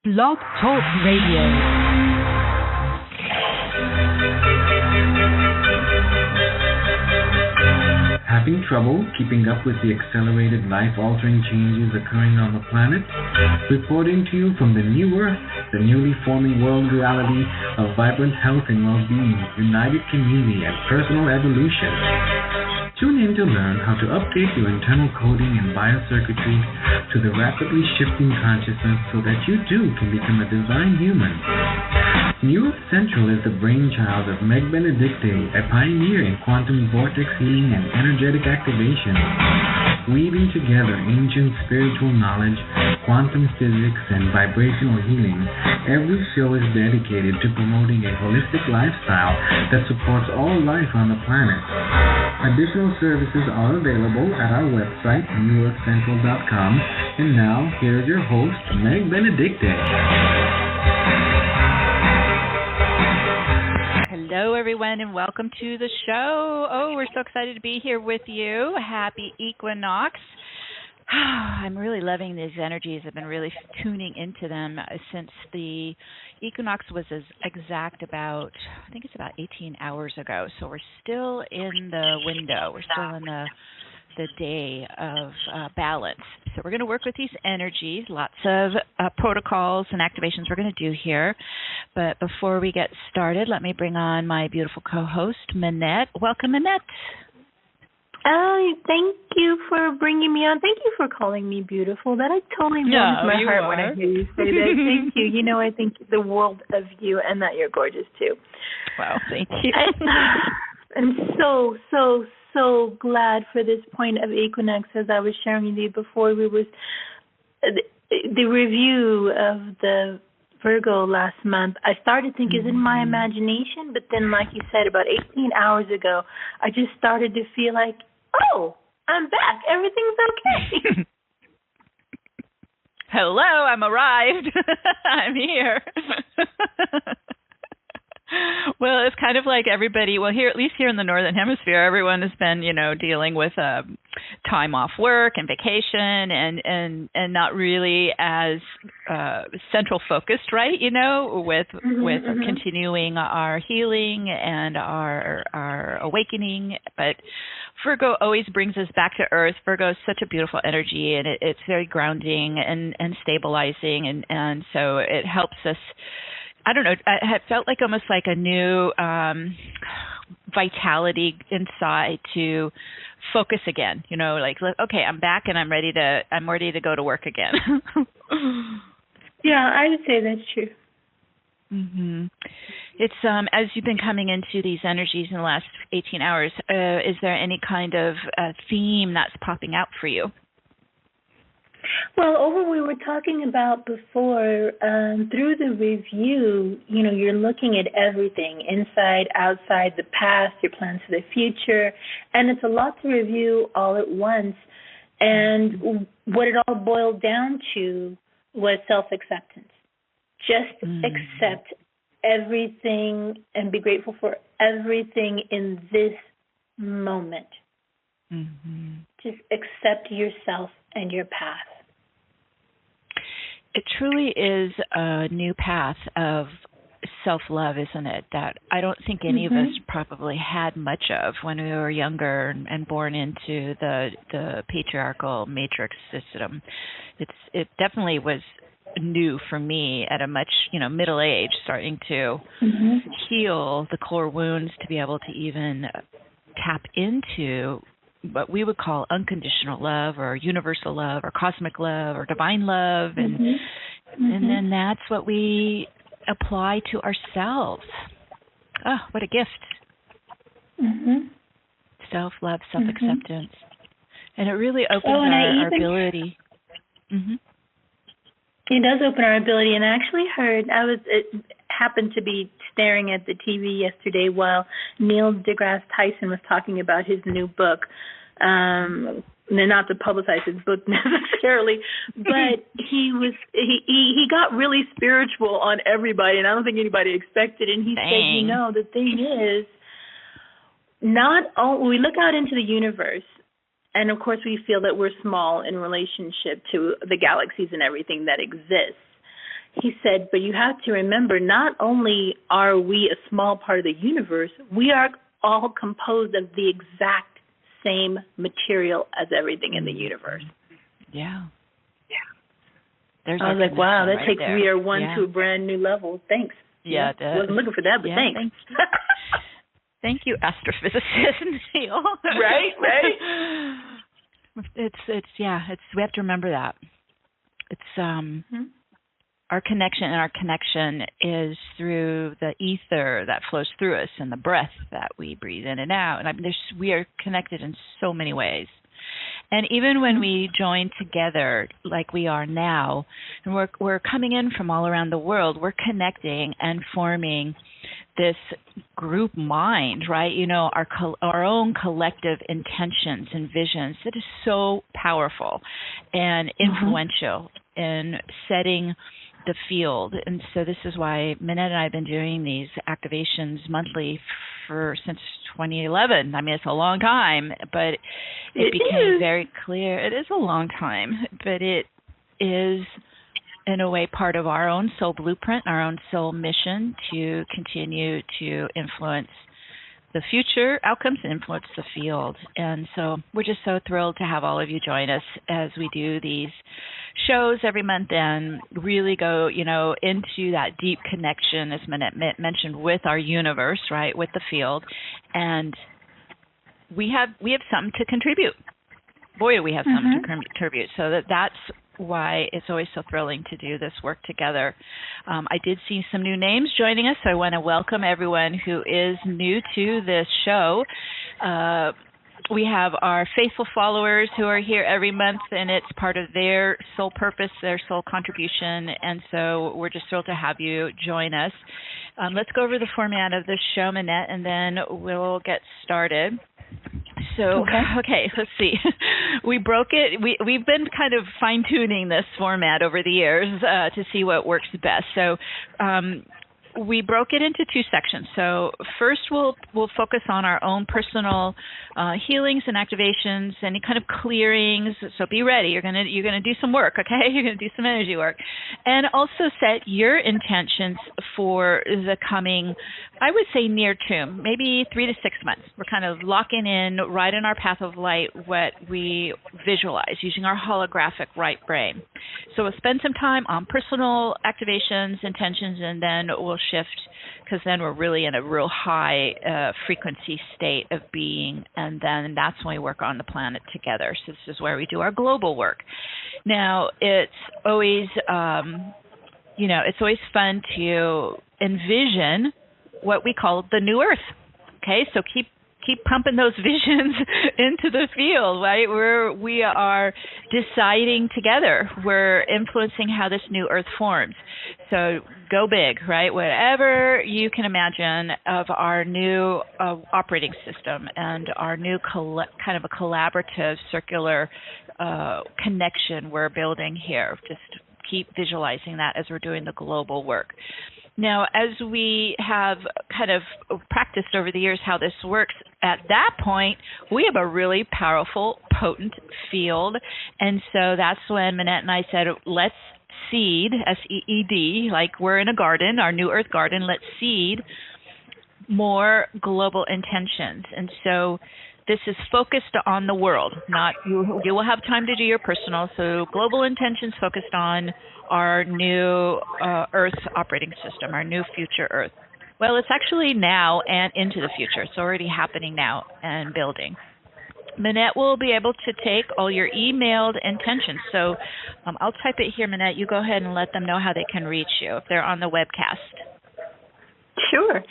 Blog Talk Radio. Having trouble keeping up with the accelerated life-altering changes occurring on the planet? Reporting to you from the new Earth, the newly forming world reality of vibrant health and well-being, united community, and personal evolution. Tune in to learn how to update your internal coding and biocircuitry to the rapidly shifting consciousness so that you too can become a divine human. New Earth Central is the brainchild of Meg Benedicte, a pioneer in quantum vortex healing and energetic activation. Weaving together ancient spiritual knowledge, quantum physics, and vibrational healing, every show is dedicated to promoting a holistic lifestyle that supports all life on the planet. Additional services are available at our website, newearthcentral.com. And now, here's your host, Meg Benedicte. Hello, everyone, and welcome to the show. Oh, we're so excited to be here with you. Happy Equinox. I'm really loving these energies. I've been really tuning into them since the equinox was as exact about, I think it's about 18 hours ago. So we're still in the window. We're still in the day of balance. So we're going to work with these energies, lots of protocols and activations we're going to do here. But before we get started, let me bring on my beautiful co-host, Minette. Welcome, Minette. Thank you for bringing me on. Thank you for calling me beautiful. That totally warms my heart when I hear you say that. Thank you. You know, I think the world of you and that you're gorgeous too. Wow, thank you. I'm so glad for this point of equinox. As I was sharing with you before, the review of the Virgo last month, I started thinking, is it my imagination? But then, like you said, about 18 hours ago, I just started to feel like, oh, I'm back. Everything's okay. Hello, I'm arrived. I'm here. Well, it's kind of like everybody, well, here, at least here in the Northern Hemisphere, everyone has been, dealing with time off work and vacation and not really as central focused, right, with continuing our healing and our awakening. But Virgo always brings us back to earth. Virgo is such a beautiful energy, and it's very grounding and stabilizing, and so it helps us. I don't know, it felt like almost like a new vitality inside to focus again, like, okay, I'm back and I'm ready to go to work again. Yeah, I would say that's true. Mm-hmm. It's as you've been coming into these energies in the last 18 hours, is there any kind of theme that's popping out for you? Well, we were talking about before, through the review, you're looking at everything, inside, outside, the past, your plans for the future, and it's a lot to review all at once. And what it all boiled down to was self-acceptance. Just accept everything and be grateful for everything in this moment. Mm-hmm. Just accept yourself and your path. It truly is a new path of self-love, isn't it? That I don't think any of us probably had much of when we were younger and born into the patriarchal matrix system. It definitely was new for me at a much, middle age, starting to heal the core wounds to be able to even tap into what we would call unconditional love or universal love or cosmic love or divine love. And then that's what we apply to ourselves. Oh, what a gift. Self-love, self-acceptance. And it really opens our ability. It does open our ability. And I actually heard, happened to be staring at the TV yesterday while Neil deGrasse Tyson was talking about his new book. Not to publicize his book necessarily, but he got really spiritual on everybody, and I don't think anybody expected. And he said, the thing is, we look out into the universe, and of course we feel that we're small in relationship to the galaxies and everything that exists. he said, but you have to remember, not only are we a small part of the universe, we are all composed of the exact same material as everything in the universe. Yeah. I was like, wow, that takes We Are One to a brand new level. Thanks. Yeah, it does. Wasn't looking for that, but thanks. Thank you, astrophysicist Neil. Right. It's we have to remember that. It's our connection is through the ether that flows through us and the breath that we breathe in and out. And we are connected in so many ways. And even when we join together like we are now, and we're coming in from all around the world, we're connecting and forming this group mind, right? You know, our own collective intentions and visions. It is so powerful and influential in setting the field. And so this is why Minette and I have been doing these activations monthly since 2011. I mean, it's a long time, but it became very clear. It is a long time, but it is in a way part of our own soul blueprint, our own soul mission to continue to influence the future outcomes and influence the field. And so we're just so thrilled to have all of you join us as we do these shows every month and really go, into that deep connection, as Minette mentioned, with our universe, right, with the field. And we have something to contribute. Boy, do we have something to contribute. So that's why it's always so thrilling to do this work together. I did see some new names joining us, so I want to welcome everyone who is new to this show. We have our faithful followers who are here every month, and it's part of their soul purpose, their soul contribution, and so we're just thrilled to have you join us. Let's go over the format of the show, Minette, and then we'll get started. So, okay, let's see. We broke it. We've been kind of fine-tuning this format over the years to see what works best. So we broke it into two sections. So first we'll focus on our own personal healings and activations, any kind of clearings. So be ready. You're gonna do some work, okay? You're gonna do some energy work, and also set your intentions for the coming, I would say, near term, maybe 3 to 6 months. We're kind of locking in right in our path of light what we visualize using our holographic right brain. So we'll spend some time on personal activations, intentions, and then we'll shift, because then we're really in a real high frequency state of being, and then that's when we work on the planet together. So this is where we do our global work. Now, it's always, it's always fun to envision what we call the new Earth. Okay, so keep pumping those visions into the field, right? We are deciding together. We're influencing how this new Earth forms. So go big, right? Whatever you can imagine of our new operating system and our new kind of a collaborative circular connection we're building here. Just keep visualizing that as we're doing the global work. Now, as we have kind of practiced over the years how this works, at that point, we have a really powerful, potent field. And so that's when Minette and I said, let's seed, S-E-E-D, like we're in a garden, our new Earth garden, let's seed more global intentions. And so this is focused on the world, not you will have time to do your personal. So global intentions focused on our new Earth operating system, our new future Earth. Well, it's actually now and into the future. It's already happening now and building. Minette will be able to take all your emailed intentions. So I'll type it here, Minette. You go ahead and let them know how they can reach you if they're on the webcast. Sure.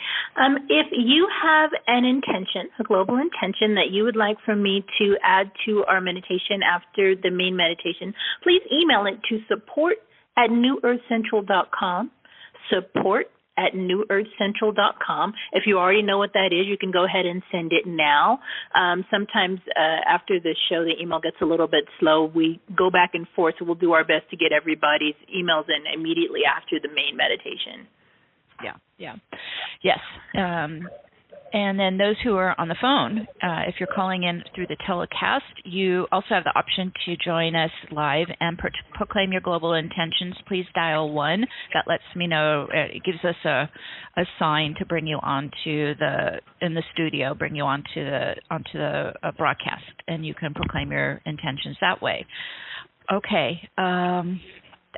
If you have an intention, a global intention that you would like for me to add to our meditation after the main meditation, please email it to support@newearthcentral.com, support@newearthcentral.com. If you already know what that is, you can go ahead and send it now. Sometimes after the show, the email gets a little bit slow. We go back and forth, so we'll do our best to get everybody's emails in immediately after the main meditation. Yeah. Yes. And then those who are on the phone, if you're calling in through the telecast, you also have the option to join us live and proclaim your global intentions. Please dial 1. That lets me know. It gives us a sign to bring you onto in the studio, bring you onto the broadcast, and you can proclaim your intentions that way. Okay.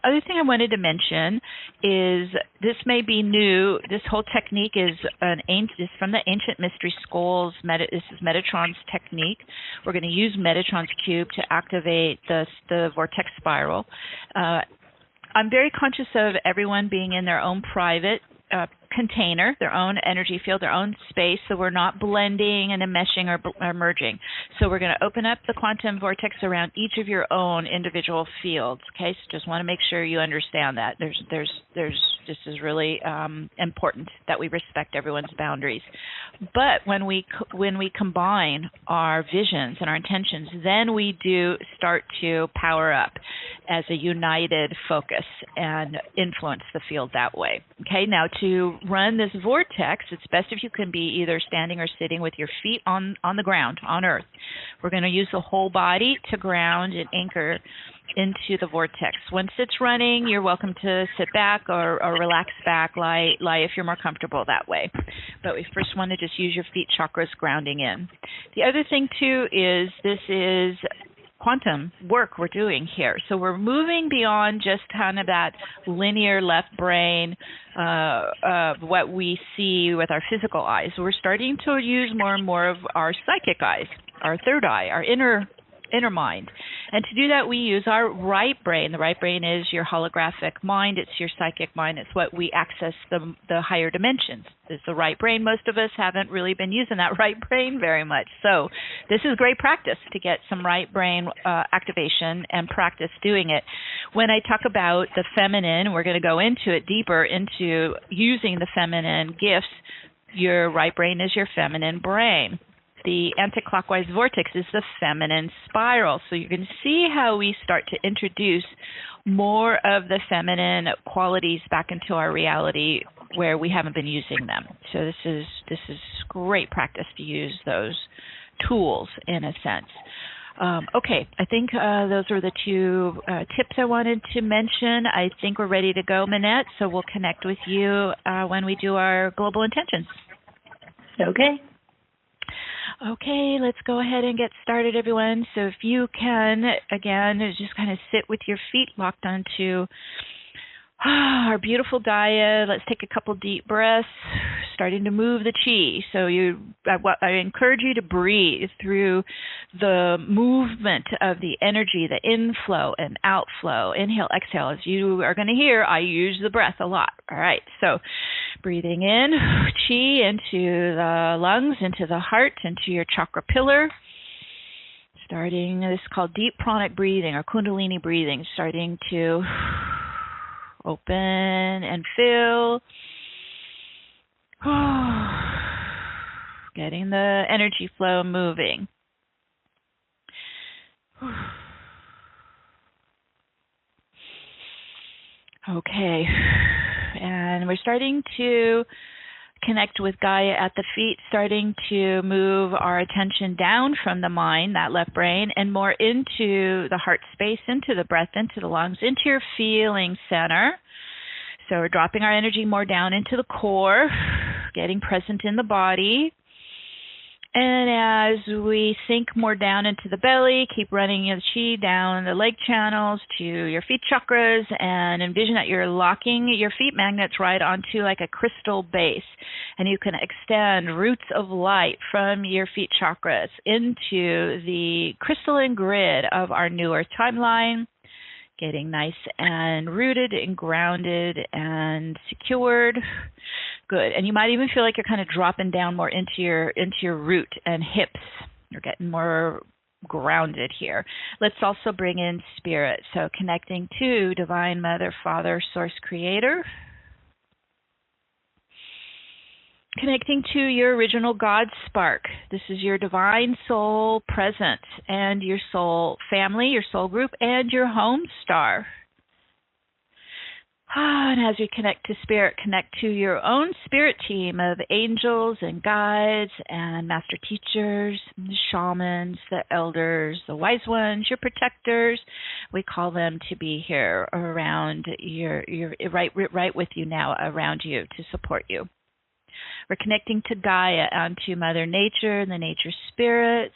The other thing I wanted to mention is this may be new. This whole technique is from the ancient mystery schools. This is Metatron's technique. We're going to use Metatron's cube to activate the vortex spiral. I'm very conscious of everyone being in their own private container, their own energy field, their own space, so we're not blending and enmeshing or merging. So we're going to open up the quantum vortex around each of your own individual fields. Okay, so just want to make sure you understand that. This is really important that we respect everyone's boundaries. But when we combine our visions and our intentions, then we do start to power up as a united focus and influence the field that way. Okay, now to run this vortex, it's best if you can be either standing or sitting with your feet on the ground, on Earth. We're going to use the whole body to ground and anchor into the vortex. Once it's running, you're welcome to sit back or relax back, lie if you're more comfortable that way. But we first want to just use your feet chakras grounding in. The other thing, too, is this is quantum work we're doing here. So we're moving beyond just kind of that linear left brain of what we see with our physical eyes. We're starting to use more and more of our psychic eyes, our third eye, our inner mind. And to do that, we use our right brain. The right brain is your holographic mind. It's your psychic mind. It's what we access the higher dimensions. It's the right brain. Most of us haven't really been using that right brain very much. So this is great practice to get some right brain activation and practice doing it. When I talk about the feminine, we're going to go into it deeper into using the feminine gifts. Your right brain is your feminine brain. The anti-clockwise vortex is the feminine spiral. So you can see how we start to introduce more of the feminine qualities back into our reality where we haven't been using them. So this is great practice to use those tools in a sense. Okay, I think those are the two tips I wanted to mention. I think we're ready to go, Minette, so we'll connect with you when we do our global intentions. Okay. Okay, let's go ahead and get started, everyone. So if you can, again, just kind of sit with your feet locked onto our beautiful Gaia. Let's take a couple deep breaths, starting to move the chi. So I encourage you to breathe through the movement of the energy, the inflow and outflow. Inhale, exhale. As you are going to hear, I use the breath a lot. All right, so breathing in, chi into the lungs, into the heart, into your chakra pillar. Starting, this is called deep pranic breathing or kundalini breathing, starting to open and fill. Getting the energy flow moving. Okay. And we're starting to connect with Gaia at the feet, starting to move our attention down from the mind, that left brain, and more into the heart space, into the breath, into the lungs, into your feeling center. So we're dropping our energy more down into the core, getting present in the body. And as we sink more down into the belly, keep running your chi down the leg channels to your feet chakras, and envision that you're locking your feet magnets right onto like a crystal base. And you can extend roots of light from your feet chakras into the crystalline grid of our new Earth timeline, getting nice and rooted and grounded and secured. Good. And you might even feel like you're kind of dropping down more into your root and hips. You're getting more grounded here. Let's also bring in spirit. So connecting to Divine Mother, Father, Source, Creator. Connecting to your original God spark. This is your divine soul presence and your soul family, your soul group, and your home star. And as you connect to spirit, connect to your own spirit team of angels and guides and master teachers, the shamans, the elders, the wise ones, your protectors. We call them to be here around your right with you now, around you to support you. We're connecting to Gaia and to Mother Nature and the nature spirits.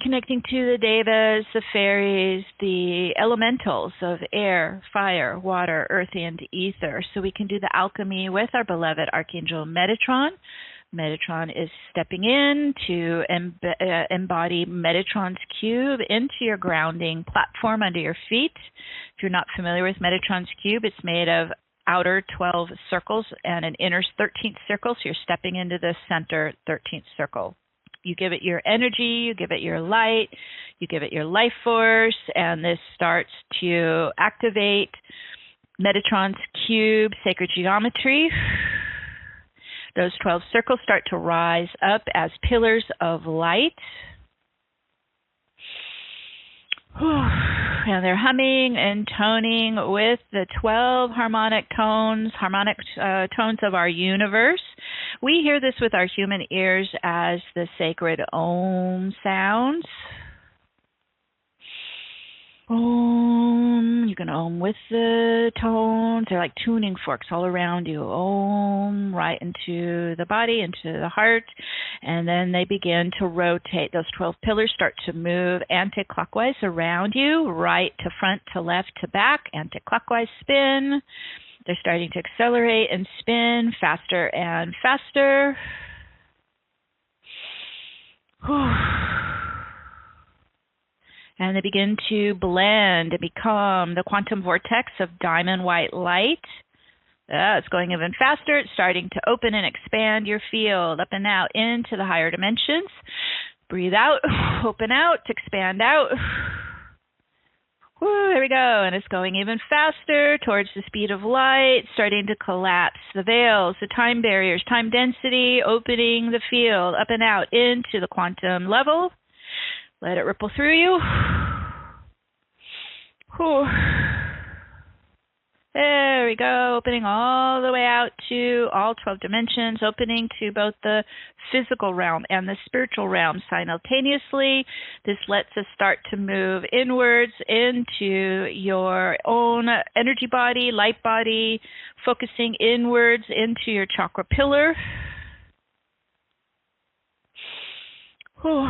Connecting to the devas, the fairies, the elementals of air, fire, water, earth, and ether. So we can do the alchemy with our beloved Archangel Metatron. Metatron is stepping in to embody Metatron's cube into your grounding platform under your feet. If you're not familiar with Metatron's cube, it's made of outer 12 circles and an inner 13th circle. So you're stepping into the center 13th circle. You give it your energy, you give it your light, you give it your life force, and this starts to activate Metatron's cube, sacred geometry. Those 12 circles start to rise up as pillars of light. And they're humming and toning with the 12 harmonic tones of our universe. We hear this with our human ears as the sacred Om sounds. Om. You can Om with the tones. They're like tuning forks all around you. Om, right into the body, into the heart. And then they begin to rotate. Those 12 pillars start to move anti-clockwise around you, right to front, to left, to back, anti-clockwise spin. They're starting to accelerate and spin faster and faster. And they begin to blend and become the quantum vortex of diamond white light. It's going even faster. It's starting to open and expand your field up and out into the higher dimensions. Breathe out, open out, expand out. Woo, there we go. And it's going even faster towards the speed of light, starting to collapse the veils, the time barriers, time density, opening the field up and out into the quantum level. Let it ripple through you. Whew. There we go, opening all the way out to all 12 dimensions, opening to both the physical realm and the spiritual realm simultaneously. This lets us start to move inwards into your own energy body, light body, focusing inwards into your chakra pillar. Whew.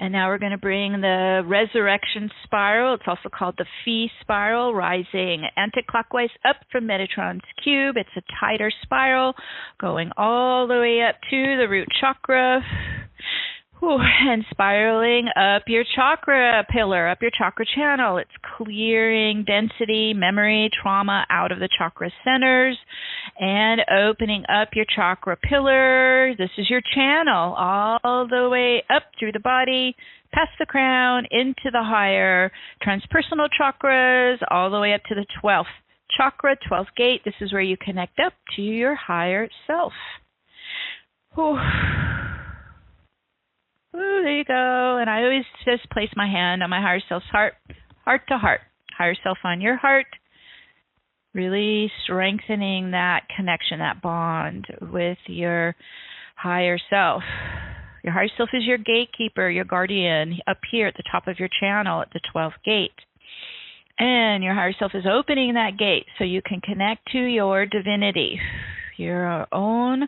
And now we're going to bring the resurrection spiral. It's also called the phi spiral, rising anti-clockwise up from Metatron's cube. It's a tighter spiral going all the way up to the root chakra. And spiraling up your chakra pillar, up your chakra channel. It's clearing density, memory, trauma out of the chakra centers and opening up your chakra pillar. This is your channel all the way up through the body, past the crown, into the higher transpersonal chakras, all the way up to the 12th chakra, 12th gate. This is where you connect up to your higher self. Ooh, there you go. And I always just place my hand on my higher self's heart, heart to heart. Higher self on your heart, really strengthening that connection, that bond with your higher self. Your higher self is your gatekeeper, your guardian, up here at the top of your channel at the 12th gate. And your higher self is opening that gate so you can connect to your divinity, your own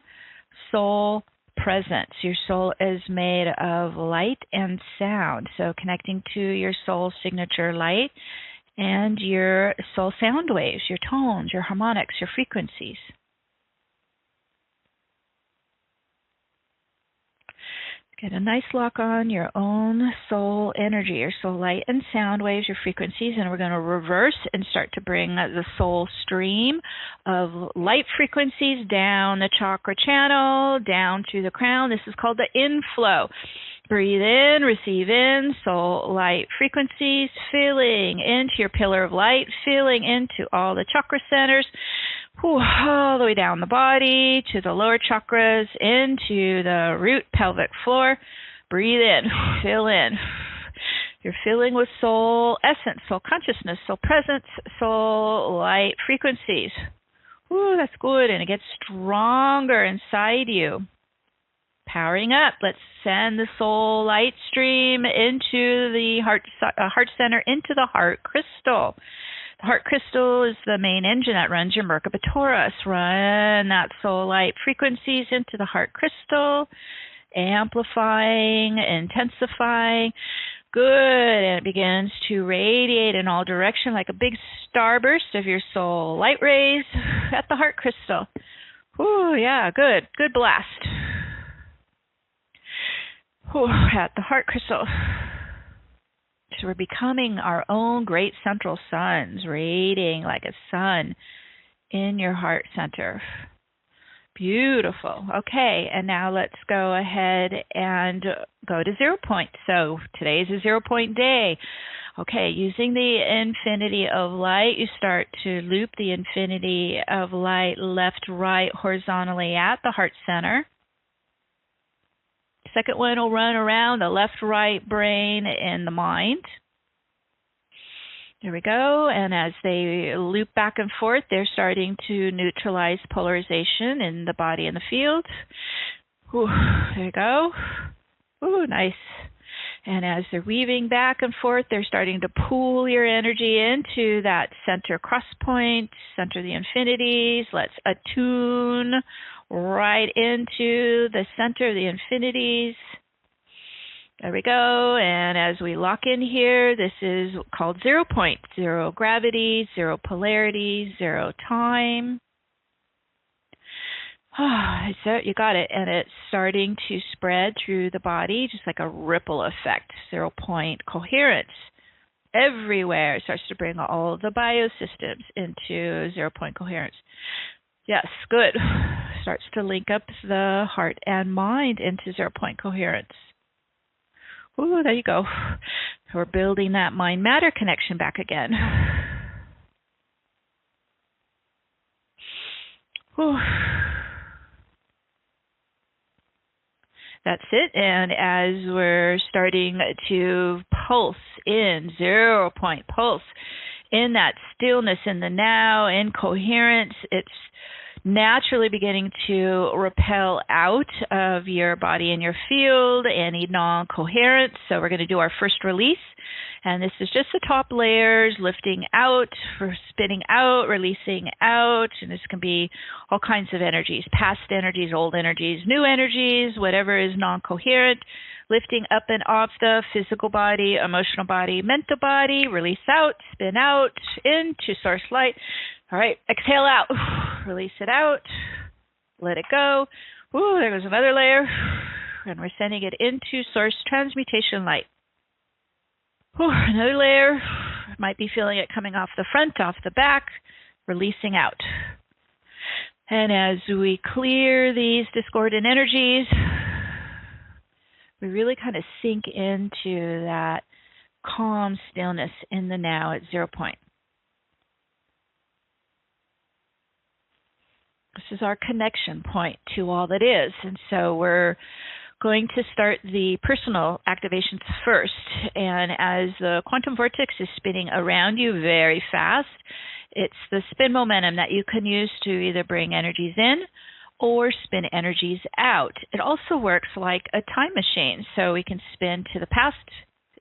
soul presence. Your soul is made of light and sound. So connecting to your soul signature light and your soul sound waves, your tones, your harmonics, your frequencies. Get a nice lock on your own soul energy, your soul light and sound waves, your frequencies, and we're going to reverse and start to bring the soul stream of light frequencies down the chakra channel, down through the crown. This is called the inflow. Breathe in, receive in, soul light frequencies, filling into your pillar of light, filling into all the chakra centers, all the way down the body to the lower chakras, into the root pelvic floor. Breathe in, fill in. You're filling with soul essence, soul consciousness, soul presence, soul light frequencies. Ooh, that's good. And it gets stronger inside you. Powering up. Let's send the soul light stream into the heart center, into the heart crystal. The heart crystal is the main engine that runs your Merkaba Taurus. Run that soul light frequencies into the heart crystal, amplifying, intensifying. Good. And it begins to radiate in all directions like a big starburst of your soul light rays at the heart crystal. Ooh, yeah, good. Good blast. Ooh, at the heart crystal. So we're becoming our own great central suns, radiating like a sun in your heart center. Beautiful. Okay, and now let's go ahead and go to 0 point. So today is a 0 point day. Okay, using the infinity of light, you start to loop the infinity of light left, right, horizontally at the heart center. Second one will run around the left, right brain and the mind. There we go. And as they loop back and forth, they're starting to neutralize polarization in the body and the field. Ooh, there you go. Ooh, nice. And as they're weaving back and forth, they're starting to pull your energy into that center cross point, center the infinities. Let's attune right into the center of the infinities. There we go. And as we lock in here, this is called 0 point. 0 gravity, 0 polarity, 0 time. So you got it. And it's starting to spread through the body, just like a ripple effect. 0 point coherence. Everywhere it starts to bring all the biosystems into 0 point coherence. Yes, good. Starts to link up the heart and mind into 0 point coherence. Ooh, there you go. We're building that mind-matter connection back again. Ooh. That's it. And as we're starting to pulse in, 0 point pulse, in that stillness, in the now, in coherence, it's naturally beginning to repel out of your body and your field any non-coherence. So we're going to do our first release. And this is just the top layers, lifting out, for spinning out, releasing out. And this can be all kinds of energies, past energies, old energies, new energies, whatever is non-coherent. Lifting up and off the physical body, emotional body, mental body. Release out, spin out, into source light. All right, exhale out. Release it out. Let it go. Ooh, there goes another layer. And we're sending it into source transmutation light. Ooh, another layer. Might be feeling it coming off the front, off the back. Releasing out. And as we clear these discordant energies, we really kind of sink into that calm stillness in the now at 0 point. This is our connection point to all that is. And so we're going to start the personal activations first. And as the quantum vortex is spinning around you very fast, it's the spin momentum that you can use to either bring energies in or spin energies out. It also works like a time machine. So we can spin to the past,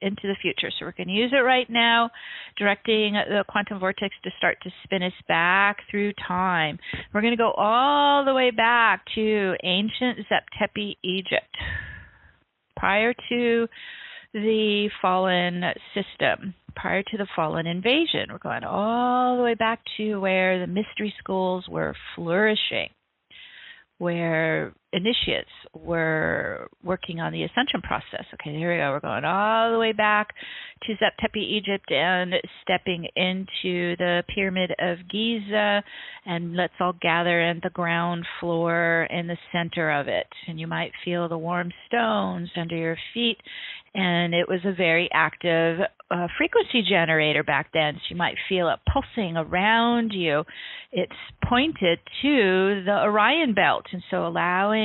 into the future. So we're going to use it right now, directing the quantum vortex to start to spin us back through time. We're going to go all the way back to ancient Zep-Tepi, Egypt, prior to the fallen system, prior to the fallen invasion. We're going all the way back to where the mystery schools were flourishing, where initiates were working on the ascension process. Okay, here we go. We're going all the way back to Zep-Tepi, Egypt, and stepping into the Pyramid of Giza, and let's all gather in the ground floor in the center of it. And you might feel the warm stones under your feet, and it was a very active frequency generator back then, so you might feel it pulsing around you. It's pointed to the Orion belt, and so allowing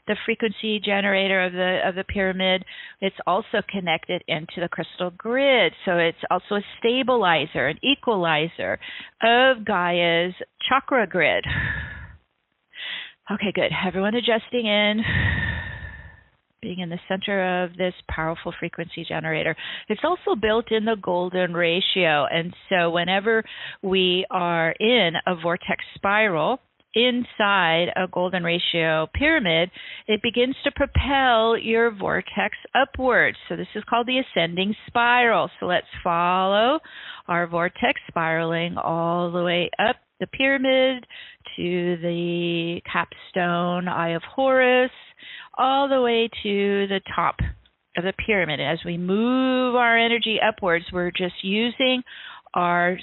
the frequency generator of the pyramid. It's also connected into the crystal grid. So it's also a stabilizer, an equalizer of Gaia's chakra grid. Okay, good. Everyone adjusting in, being in the center of this powerful frequency generator. It's also built in the golden ratio. And so whenever we are in a vortex spiral inside a golden ratio pyramid, it begins to propel your vortex upwards. So this is called the ascending spiral. So let's follow our vortex spiraling all the way up the pyramid to the capstone Eye of Horus, all the way to the top of the pyramid. As we move our energy upwards, we're just using our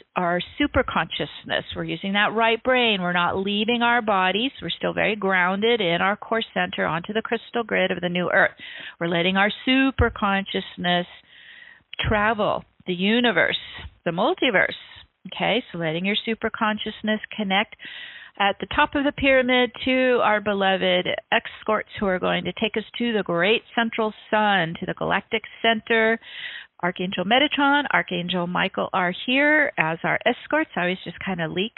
super consciousness. We're using that right brain. We're not leaving our bodies. We're still very grounded in our core center onto the crystal grid of the new earth. We're letting our super consciousness travel the universe, the multiverse. Okay, so letting your super consciousness connect at the top of the pyramid to our beloved escorts who are going to take us to the great central sun, to the galactic center. Archangel Metatron, Archangel Michael are here as our escorts. I always just kind of leak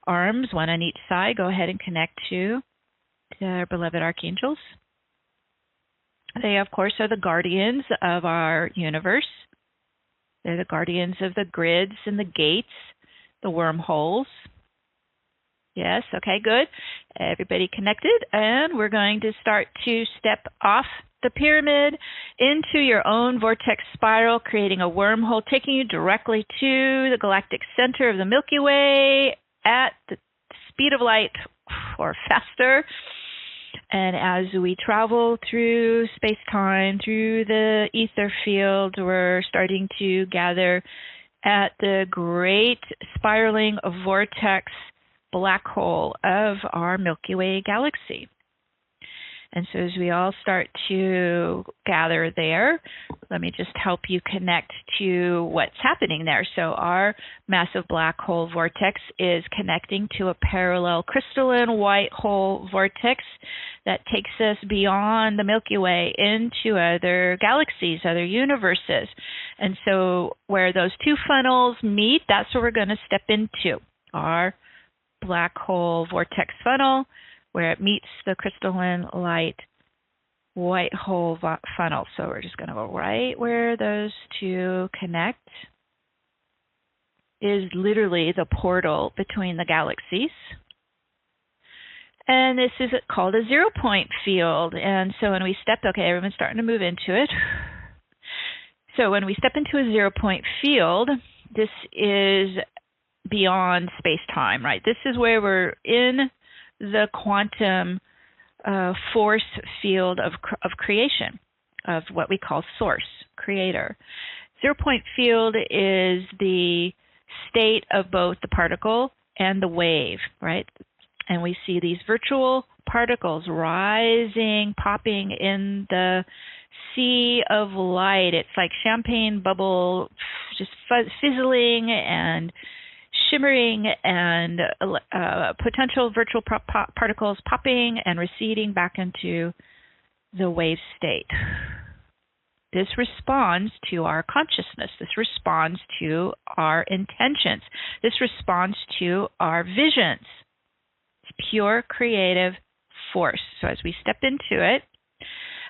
arms, one on each side. Go ahead and connect to their beloved archangels. They, of course, are the guardians of our universe. They're the guardians of the grids and the gates, the wormholes. Yes, okay, good. Everybody connected, and we're going to start to step off the pyramid into your own vortex spiral, creating a wormhole, taking you directly to the galactic center of the Milky Way at the speed of light or faster. And as we travel through space-time, through the ether field, we're starting to gather at the great spiraling vortex black hole of our Milky Way galaxy. And so as we all start to gather there, let me just help you connect to what's happening there. So our massive black hole vortex is connecting to a parallel crystalline white hole vortex that takes us beyond the Milky Way into other galaxies, other universes. And so where those two funnels meet, that's where we're going to step into, our black hole vortex funnel, where it meets the crystalline light white hole funnel. So we're just going to go right where those two connect. Is literally the portal between the galaxies. And this is called a 0 point field. And so when we step, okay, everyone's starting to move into it. So when we step into a 0 point field, this is beyond space-time, right? This is where we're in the quantum force field of creation, of what we call source, creator. 0 point field is the state of both the particle and the wave, right? And we see these virtual particles rising, popping in the sea of light. It's like champagne bubble, just fizzling and shimmering, and potential virtual particles popping and receding back into the wave state. This responds to our consciousness. This responds to our intentions. This responds to our visions. It's pure creative force. So as we step into it,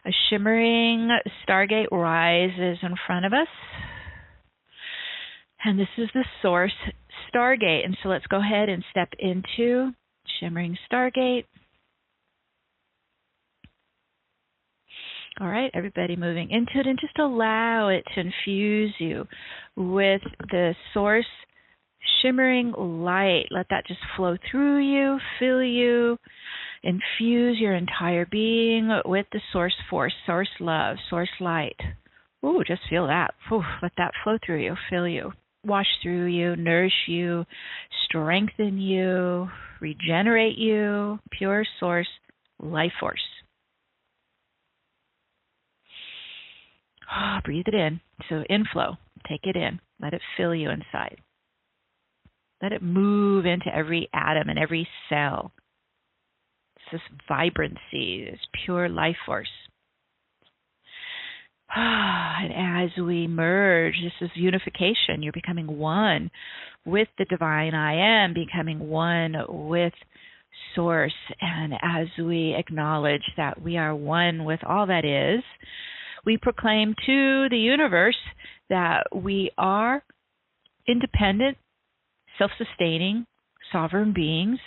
a shimmering stargate rises in front of us. And this is the source stargate. And so let's go ahead and step into shimmering stargate. All right, everybody moving into it, and just allow it to infuse you with the source shimmering light. Let that just flow through you, fill you, infuse your entire being with the source force, source love, source light. Ooh, just feel that. Ooh, let that flow through you, fill you, wash through you, nourish you, strengthen you, regenerate you. Pure source life force. Breathe it in. So inflow, take it in. Let it fill you inside. Let it move into every atom and every cell. this vibrancy, this pure life force. And as we merge, this is unification. You're becoming one with the divine I am, becoming one with Source. And as we acknowledge that we are one with all that is, we proclaim to the universe that we are independent, self-sustaining, sovereign beings.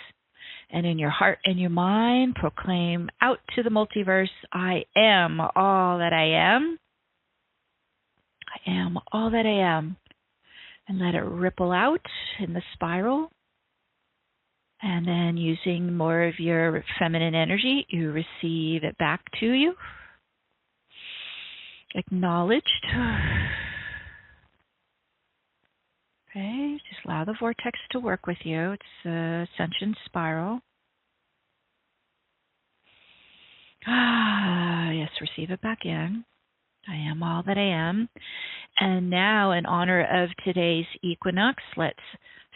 And in your heart and your mind, proclaim out to the multiverse, I am all that I am. I am all that I am. And let it ripple out in the spiral. And then using more of your feminine energy, you receive it back to you. Acknowledged. Okay, just allow the vortex to work with you. It's the ascension spiral. Yes, receive it back in. I am all that I am. And now, in honor of today's equinox, let's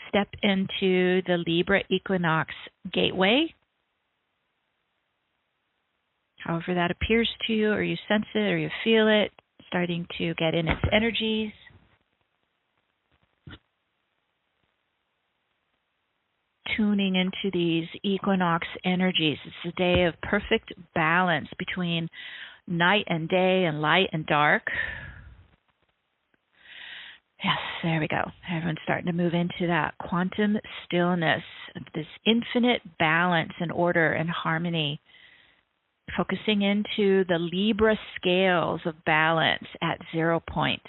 step into the Libra equinox gateway. However that appears to you, or you sense it, or you feel it, starting to get in its energies. Tuning into these equinox energies. It's a day of perfect balance between night and day and light and dark. Yes, there we go. Everyone's starting to move into that quantum stillness, this infinite balance and order and harmony, focusing into the Libra scales of balance at 0 point.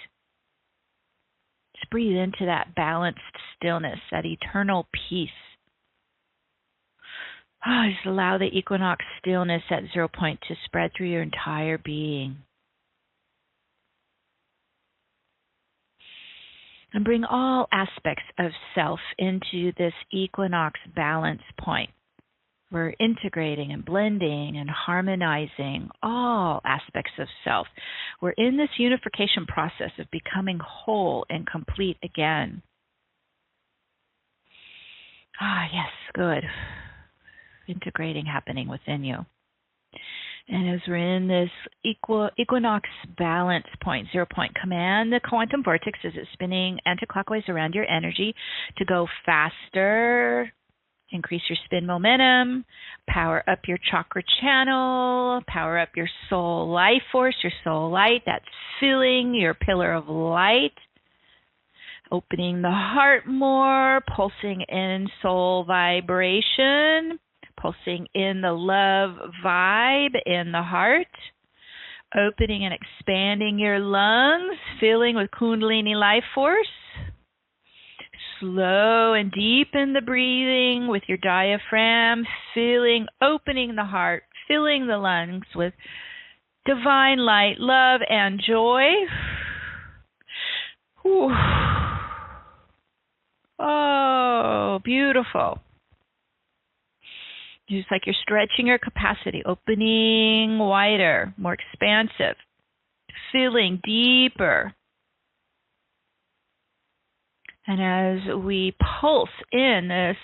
Just breathe into that balanced stillness, that eternal peace. Just allow the equinox stillness at 0 point to spread through your entire being. And bring all aspects of self into this equinox balance point. We're integrating and blending and harmonizing all aspects of self. We're in this unification process of becoming whole and complete again. Yes, good. Integrating happening within you. And as we're in this equinox balance point, 0 point, command the quantum vortex as it's spinning anticlockwise around your energy to go faster, increase your spin momentum, power up your chakra channel, power up your soul life force, your soul light that's filling your pillar of light, opening the heart more, pulsing in soul vibration, pulsing in the love vibe in the heart, opening and expanding your lungs, filling with Kundalini life force. Slow and deepen the breathing with your diaphragm, filling, opening the heart, filling the lungs with divine light, love, and joy. Whew. Oh, beautiful. Just like you're stretching your capacity, opening wider, more expansive, filling deeper. And as we pulse in this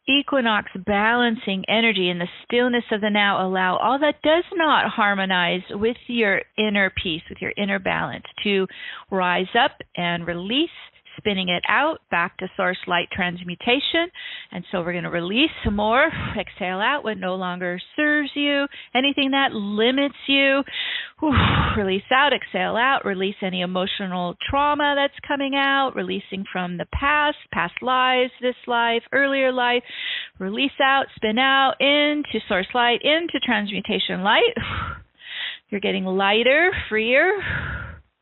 equinox balancing energy in the stillness of the now, allow all that does not harmonize with your inner peace, with your inner balance, to rise up and release, spinning it out back to source light transmutation. And so we're going to release some more. Exhale out what no longer serves you, anything that limits you. Release out, exhale out, release any emotional trauma that's coming out, releasing from the past lives, this life, earlier life. Release out, spin out, into source light, into transmutation light. You're getting lighter, freer.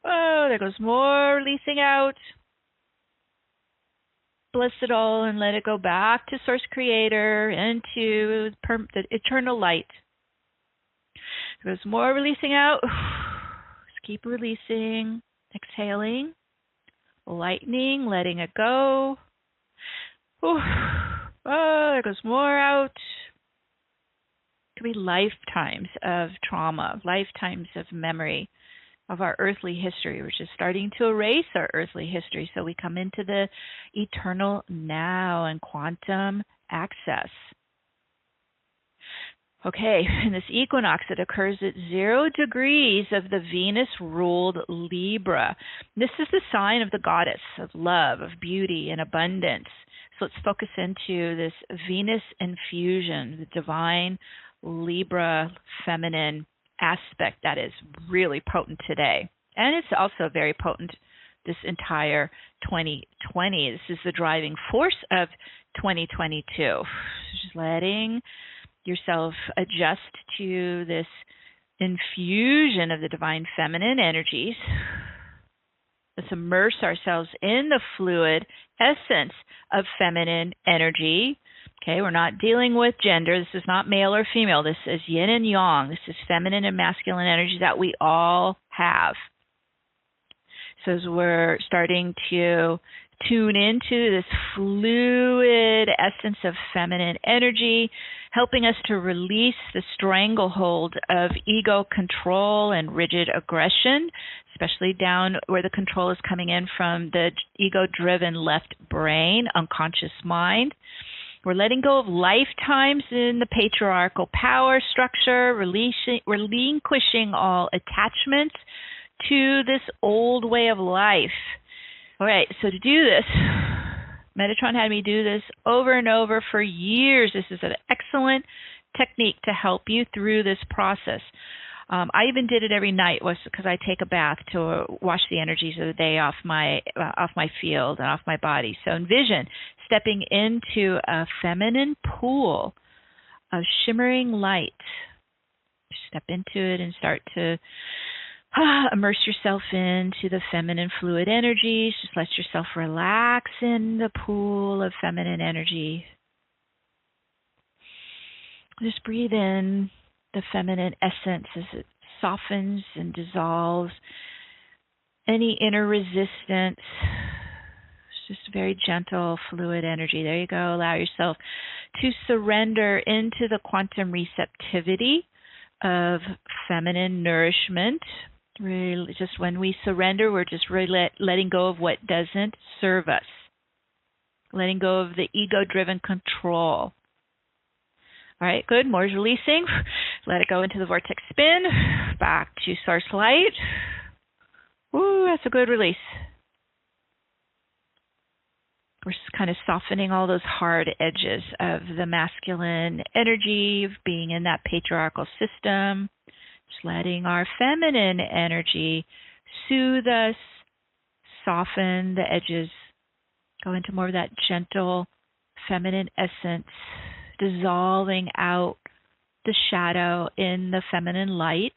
Oh, there goes more releasing out. Bless it all and let it go back to Source Creator, into the eternal light. There's more releasing out. Just keep releasing, exhaling, lightening, letting it go. Oh, there goes more out. It could be lifetimes of trauma, lifetimes of memory of our earthly history, which is starting to erase our earthly history. So we come into the eternal now and quantum access. Okay, in this equinox, it occurs at 0 degrees of the Venus-ruled Libra. This is the sign of the goddess of love, of beauty, and abundance. So let's focus into this Venus infusion, the divine Libra feminine aspect that is really potent today. And it's also very potent this entire 2020. This is the driving force of 2022. Just letting yourself adjust to this infusion of the divine feminine energies. Let's immerse ourselves in the fluid essence of feminine energy. Okay, we're not dealing with gender. This is not male or female. This is yin and yang. This is feminine and masculine energy that we all have. So as we're starting to tune into this fluid essence of feminine energy, helping us to release the stranglehold of ego control and rigid aggression, especially down where the control is coming in from the ego-driven left brain, unconscious mind. We're letting go of lifetimes in the patriarchal power structure, relinquishing all attachments to this old way of life. All right, so to do this, Metatron had me do this over and over for years. This is an excellent technique to help you through this process. I even did it every night because I take a bath to wash the energies of the day off my field and off my body. So envision stepping into a feminine pool of shimmering light. Step into it and start to immerse yourself into the feminine fluid energies. Just let yourself relax in the pool of feminine energy. Just breathe in the feminine essence as it softens and dissolves any inner resistance. It's just very gentle, fluid energy. There you go. Allow yourself to surrender into the quantum receptivity of feminine nourishment. Really, just when we surrender, we're just really letting go of what doesn't serve us. Letting go of the ego-driven control. All right, good. More is releasing. Let it go into the vortex spin. Back to source light. Ooh, that's a good release. We're just kind of softening all those hard edges of the masculine energy of being in that patriarchal system. Just letting our feminine energy soothe us, soften the edges, go into more of that gentle feminine essence, dissolving out the shadow in the feminine light.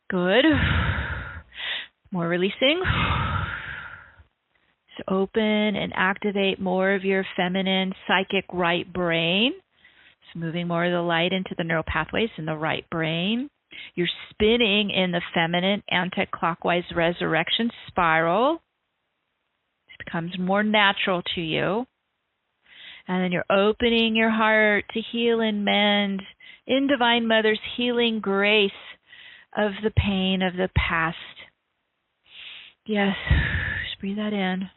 Good. More releasing. So open and activate more of your feminine psychic right brain. So moving more of the light into the neural pathways in the right brain. You're spinning in the feminine anti-clockwise resurrection spiral. This becomes more natural to you. And then you're opening your heart to heal and mend in Divine Mother's healing grace of the pain of the past. Yes, just breathe that in.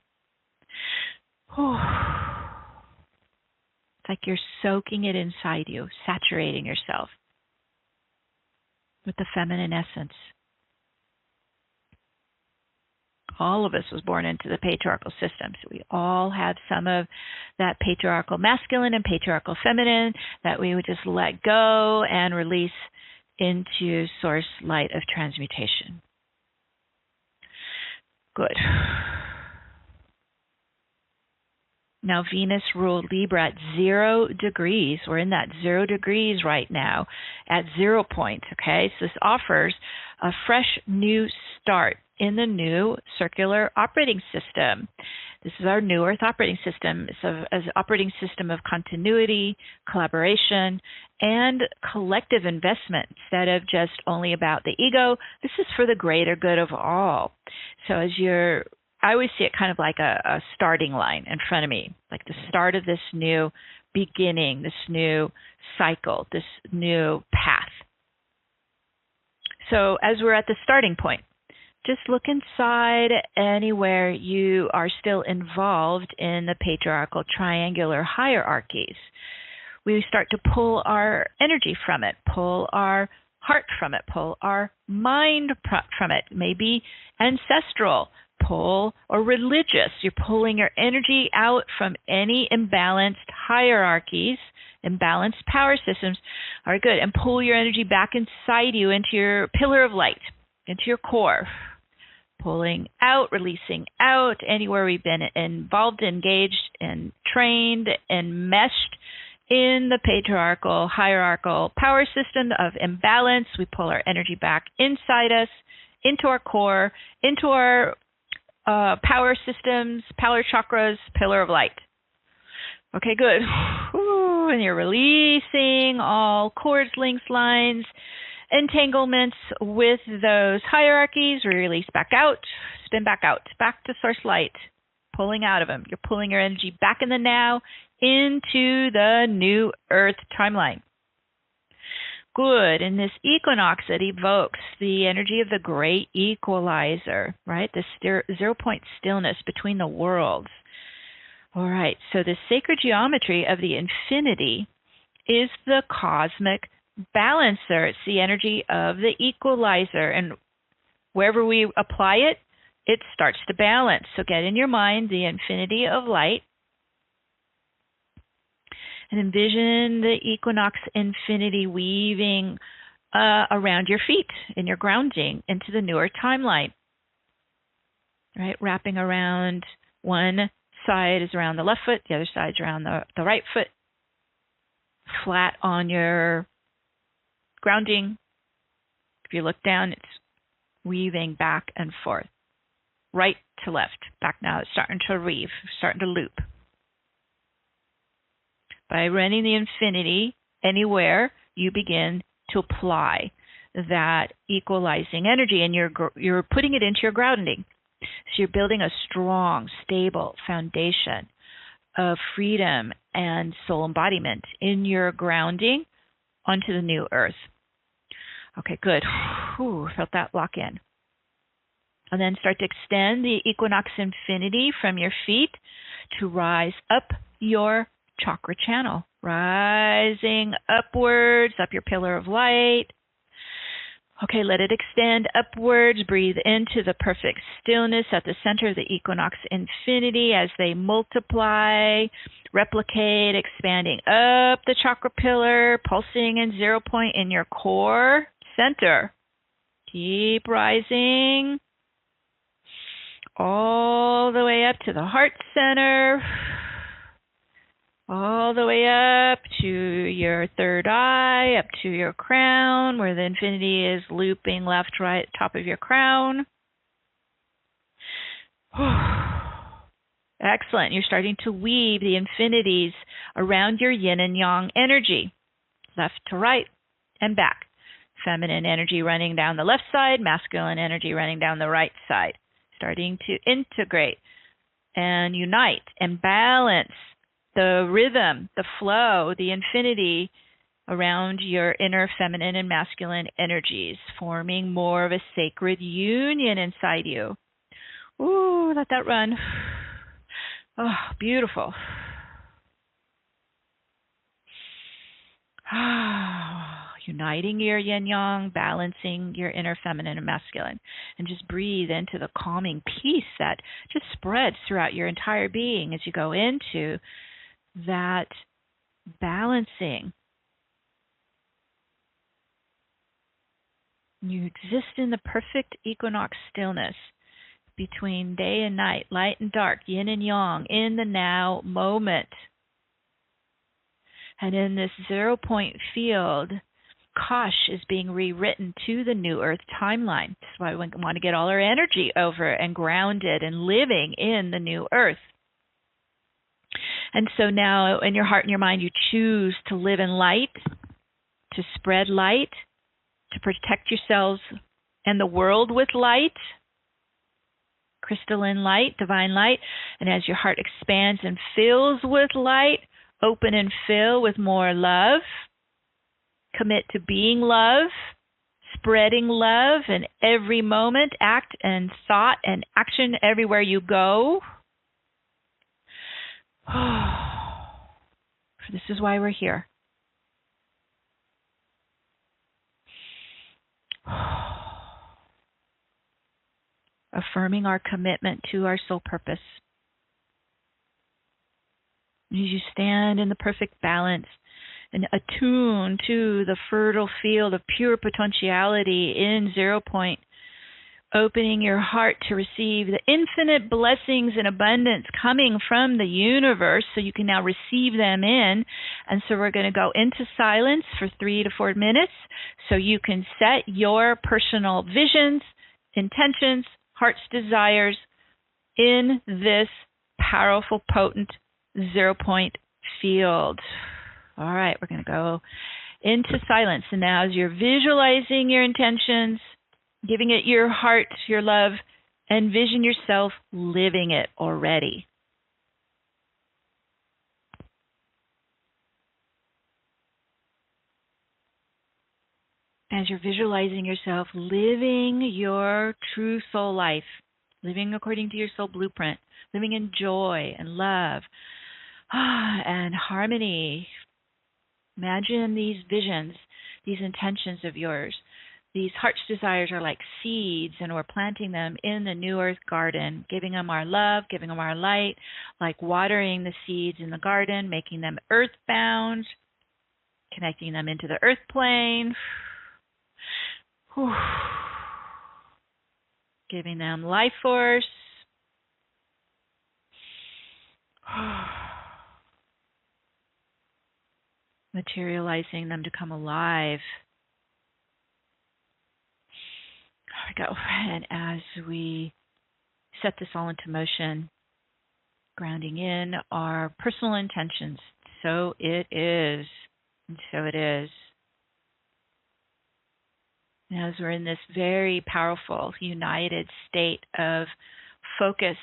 It's like you're soaking it inside you, saturating yourself with the feminine essence. All of us was born into the patriarchal system. So we all have some of that patriarchal masculine and patriarchal feminine that we would just let go and release into source light of transmutation. Good. Now Venus-ruled Libra at 0 degrees. We're in that 0 degrees right now at 0 point, okay? So this offers a fresh new start in the new circular operating system. This is our new Earth operating system. It's an operating system of continuity, collaboration, and collective investment instead of just only about the ego. This is for the greater good of all. So I always see it kind of like a starting line in front of me, like the start of this new beginning, this new cycle, this new path. So as we're at the starting point, just look inside anywhere you are still involved in the patriarchal triangular hierarchies. we start to pull our energy from it, pull our heart from it, pull our mind from it, maybe ancestral, pull or religious. You're pulling your energy out from any imbalanced hierarchies, imbalanced power systems. All right, good. And pull your energy back inside you into your pillar of light, into your core. Pulling out, releasing out, anywhere we've been involved, engaged, and trained, and meshed in the patriarchal, hierarchical power system of imbalance. We pull our energy back inside us, into our core, into our power systems, power chakras, pillar of light. Okay, good. Ooh, and you're releasing all cords, links, lines, entanglements with those hierarchies. Release back out, spin back out, back to source light, pulling out of them. You're pulling your energy back in the now into the new earth timeline. Good. In this equinox, it evokes the energy of the great equalizer, right? The 0-point stillness between the worlds. All right. So the sacred geometry of the infinity is the cosmic balancer. It's the energy of the equalizer. And wherever we apply it, it starts to balance. So get in your mind the infinity of light. And envision the equinox infinity weaving around your feet in your grounding into the newer timeline. Right, wrapping around, one side is around the left foot, the other side is around the right foot. Flat on your grounding. If you look down, it's weaving back and forth. Right to left. Back now, it's starting to weave, starting to loop. By running the infinity anywhere, you begin to apply that equalizing energy, and you're putting it into your grounding. So you're building a strong, stable foundation of freedom and soul embodiment in your grounding onto the new earth. Okay, good. Whew, felt that lock in. And then start to extend the equinox infinity from your feet to rise up your chakra channel, rising upwards, up your pillar of light. Okay, let it extend upwards. Breathe into the perfect stillness at the center of the equinox infinity as they multiply, replicate, expanding up the chakra pillar, pulsing in 0 point in your core center. Keep rising all the way up to the heart center, all the way up to your third eye, up to your crown, where the infinity is looping left, right, top of your crown. Excellent. You're starting to weave the infinities around your yin and yang energy, left to right and back. Feminine energy running down the left side, masculine energy running down the right side. Starting to integrate and unite and balance the rhythm, the flow, the infinity around your inner feminine and masculine energies, forming more of a sacred union inside you. Ooh, let that run. Oh, beautiful. Uniting your yin-yang, balancing your inner feminine and masculine, and just breathe into the calming peace that just spreads throughout your entire being as you go into that balancing. You exist in the perfect equinox stillness between day and night, light and dark, yin and yang, in the now moment. And in this 0 point field, Kosh is being rewritten to the new earth timeline. That's why we want to get all our energy over and grounded and living in the new earth. And so now in your heart and your mind, you choose to live in light, to spread light, to protect yourselves and the world with light, crystalline light, divine light. And as your heart expands and fills with light, open and fill with more love. Commit to being love, spreading love in every moment, act and thought and action everywhere you go. This is why we're here. affirming our commitment to our soul purpose. As you stand in the perfect balance and attune to the fertile field of pure potentiality in 0 point, opening your heart to receive the infinite blessings and abundance coming from the universe, so you can now receive them in. And so we're going to go into silence for 3 to 4 minutes so you can set your personal visions, intentions, heart's desires in this powerful, potent 0 point field. All right, we're going to go into silence. And now as you're visualizing your intentions, giving it your heart, your love, envision yourself living it already. As you're visualizing yourself living your true soul life, living according to your soul blueprint, living in joy and love and harmony. Imagine these visions, these intentions of yours. These heart's desires are like seeds, and we're planting them in the new earth garden, giving them our love, giving them our light, like watering the seeds in the garden, making them earthbound, connecting them into the earth plane, giving them life force, materializing them to come alive. There we go. And as we set this all into motion, grounding in our personal intentions, so it is, and so it is. And as we're in this very powerful, united state of focused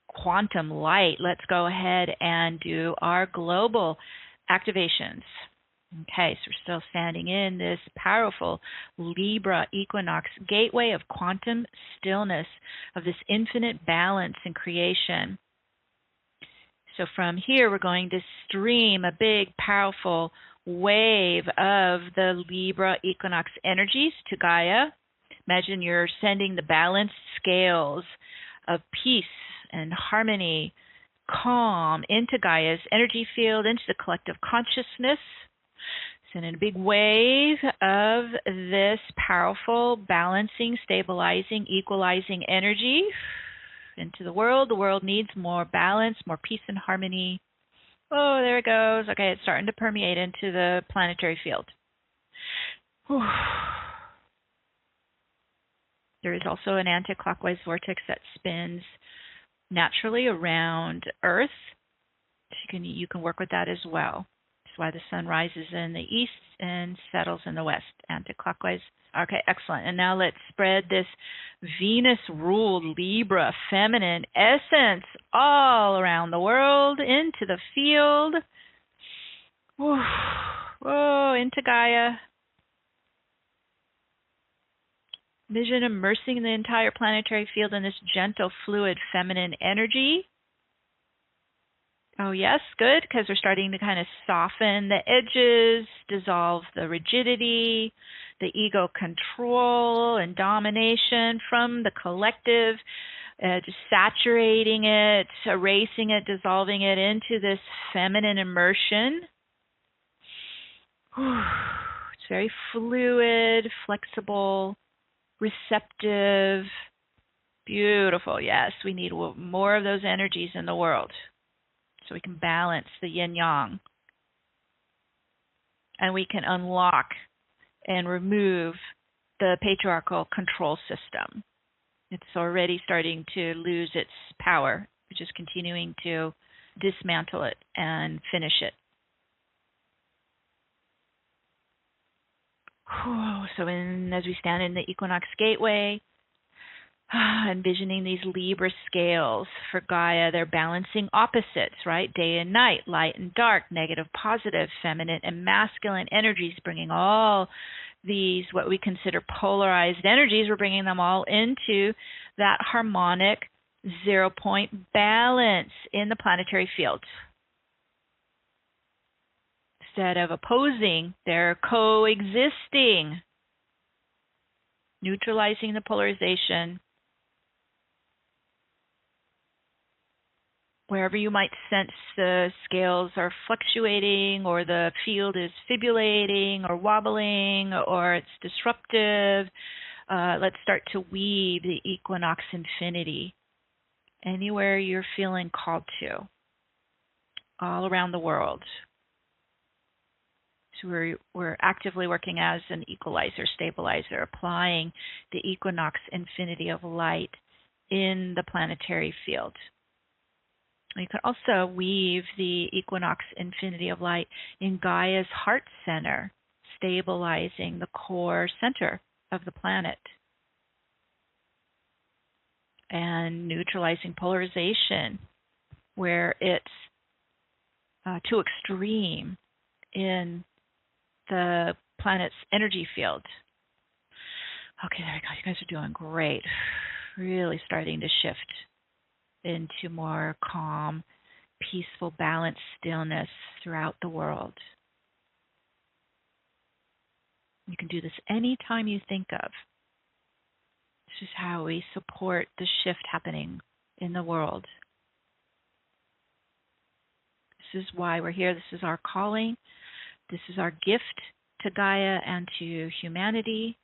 quantum light, let's go ahead and do our global activations. Okay, so we're still standing in this powerful Libra Equinox gateway of quantum stillness, of this infinite balance in creation. So from here, we're going to stream a big, powerful wave of the Libra Equinox energies to Gaia. Imagine you're sending the balanced scales of peace and harmony, calm into Gaia's energy field, into the collective consciousness. Send in a big wave of this powerful, balancing, stabilizing, equalizing energy into the world. The world needs more balance, more peace and harmony. Oh, there it goes. Okay, it's starting to permeate into the planetary field. Whew. There is also an anti-clockwise vortex that spins naturally around Earth. You can work with that as well. That's why the sun rises in the east and settles in the west, anti-clockwise. Okay, excellent. And now let's spread this Venus-ruled Libra feminine essence all around the world, into the field. Whoa, whoa, into Gaia. Vision immersing the entire planetary field in this gentle, fluid, feminine energy. Oh, yes, good, because we're starting to kind of soften the edges, dissolve the rigidity, the ego control and domination from the collective, just saturating it, erasing it, dissolving it into this feminine immersion. It's very fluid, flexible, receptive, beautiful. Yes, we need more of those energies in the world so we can balance the yin-yang. And we can unlock and remove the patriarchal control system. It's already starting to lose its power. We're just continuing to dismantle it and finish it. So as we stand in the Equinox Gateway, envisioning these Libra scales for Gaia, they're balancing opposites, right? Day and night, light and dark, negative, positive, feminine and masculine energies, bringing all these, what we consider polarized energies, we're bringing them all into that harmonic 0 point balance in the planetary field. Instead of opposing, they're coexisting, neutralizing the polarization, wherever you might sense the scales are fluctuating or the field is fibrillating or wobbling or it's disruptive, let's start to weave the equinox infinity anywhere you're feeling called to, all around the world. So we're actively working as an equalizer, stabilizer, applying the equinox infinity of light in the planetary field. You can also weave the equinox infinity of light in Gaia's heart center, stabilizing the core center of the planet and neutralizing polarization where it's too extreme in the planet's energy field. Okay, there we go. You guys are doing great. Really starting to shift into more calm, peaceful, balanced stillness throughout the world. You can do this anytime you think of. This is how we support the shift happening in the world. This is why we're here. This is our calling. This is our gift to Gaia and to humanity.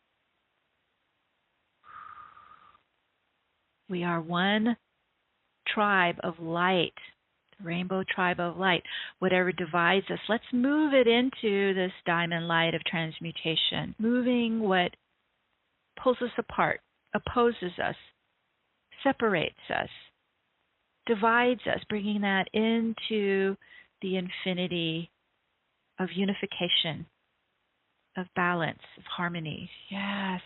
We are one tribe of light, the rainbow tribe of light. Whatever divides us, let's move it into this diamond light of transmutation, moving what pulls us apart, opposes us, separates us, divides us, bringing that into the infinity of unification, of balance, of harmony. Yes.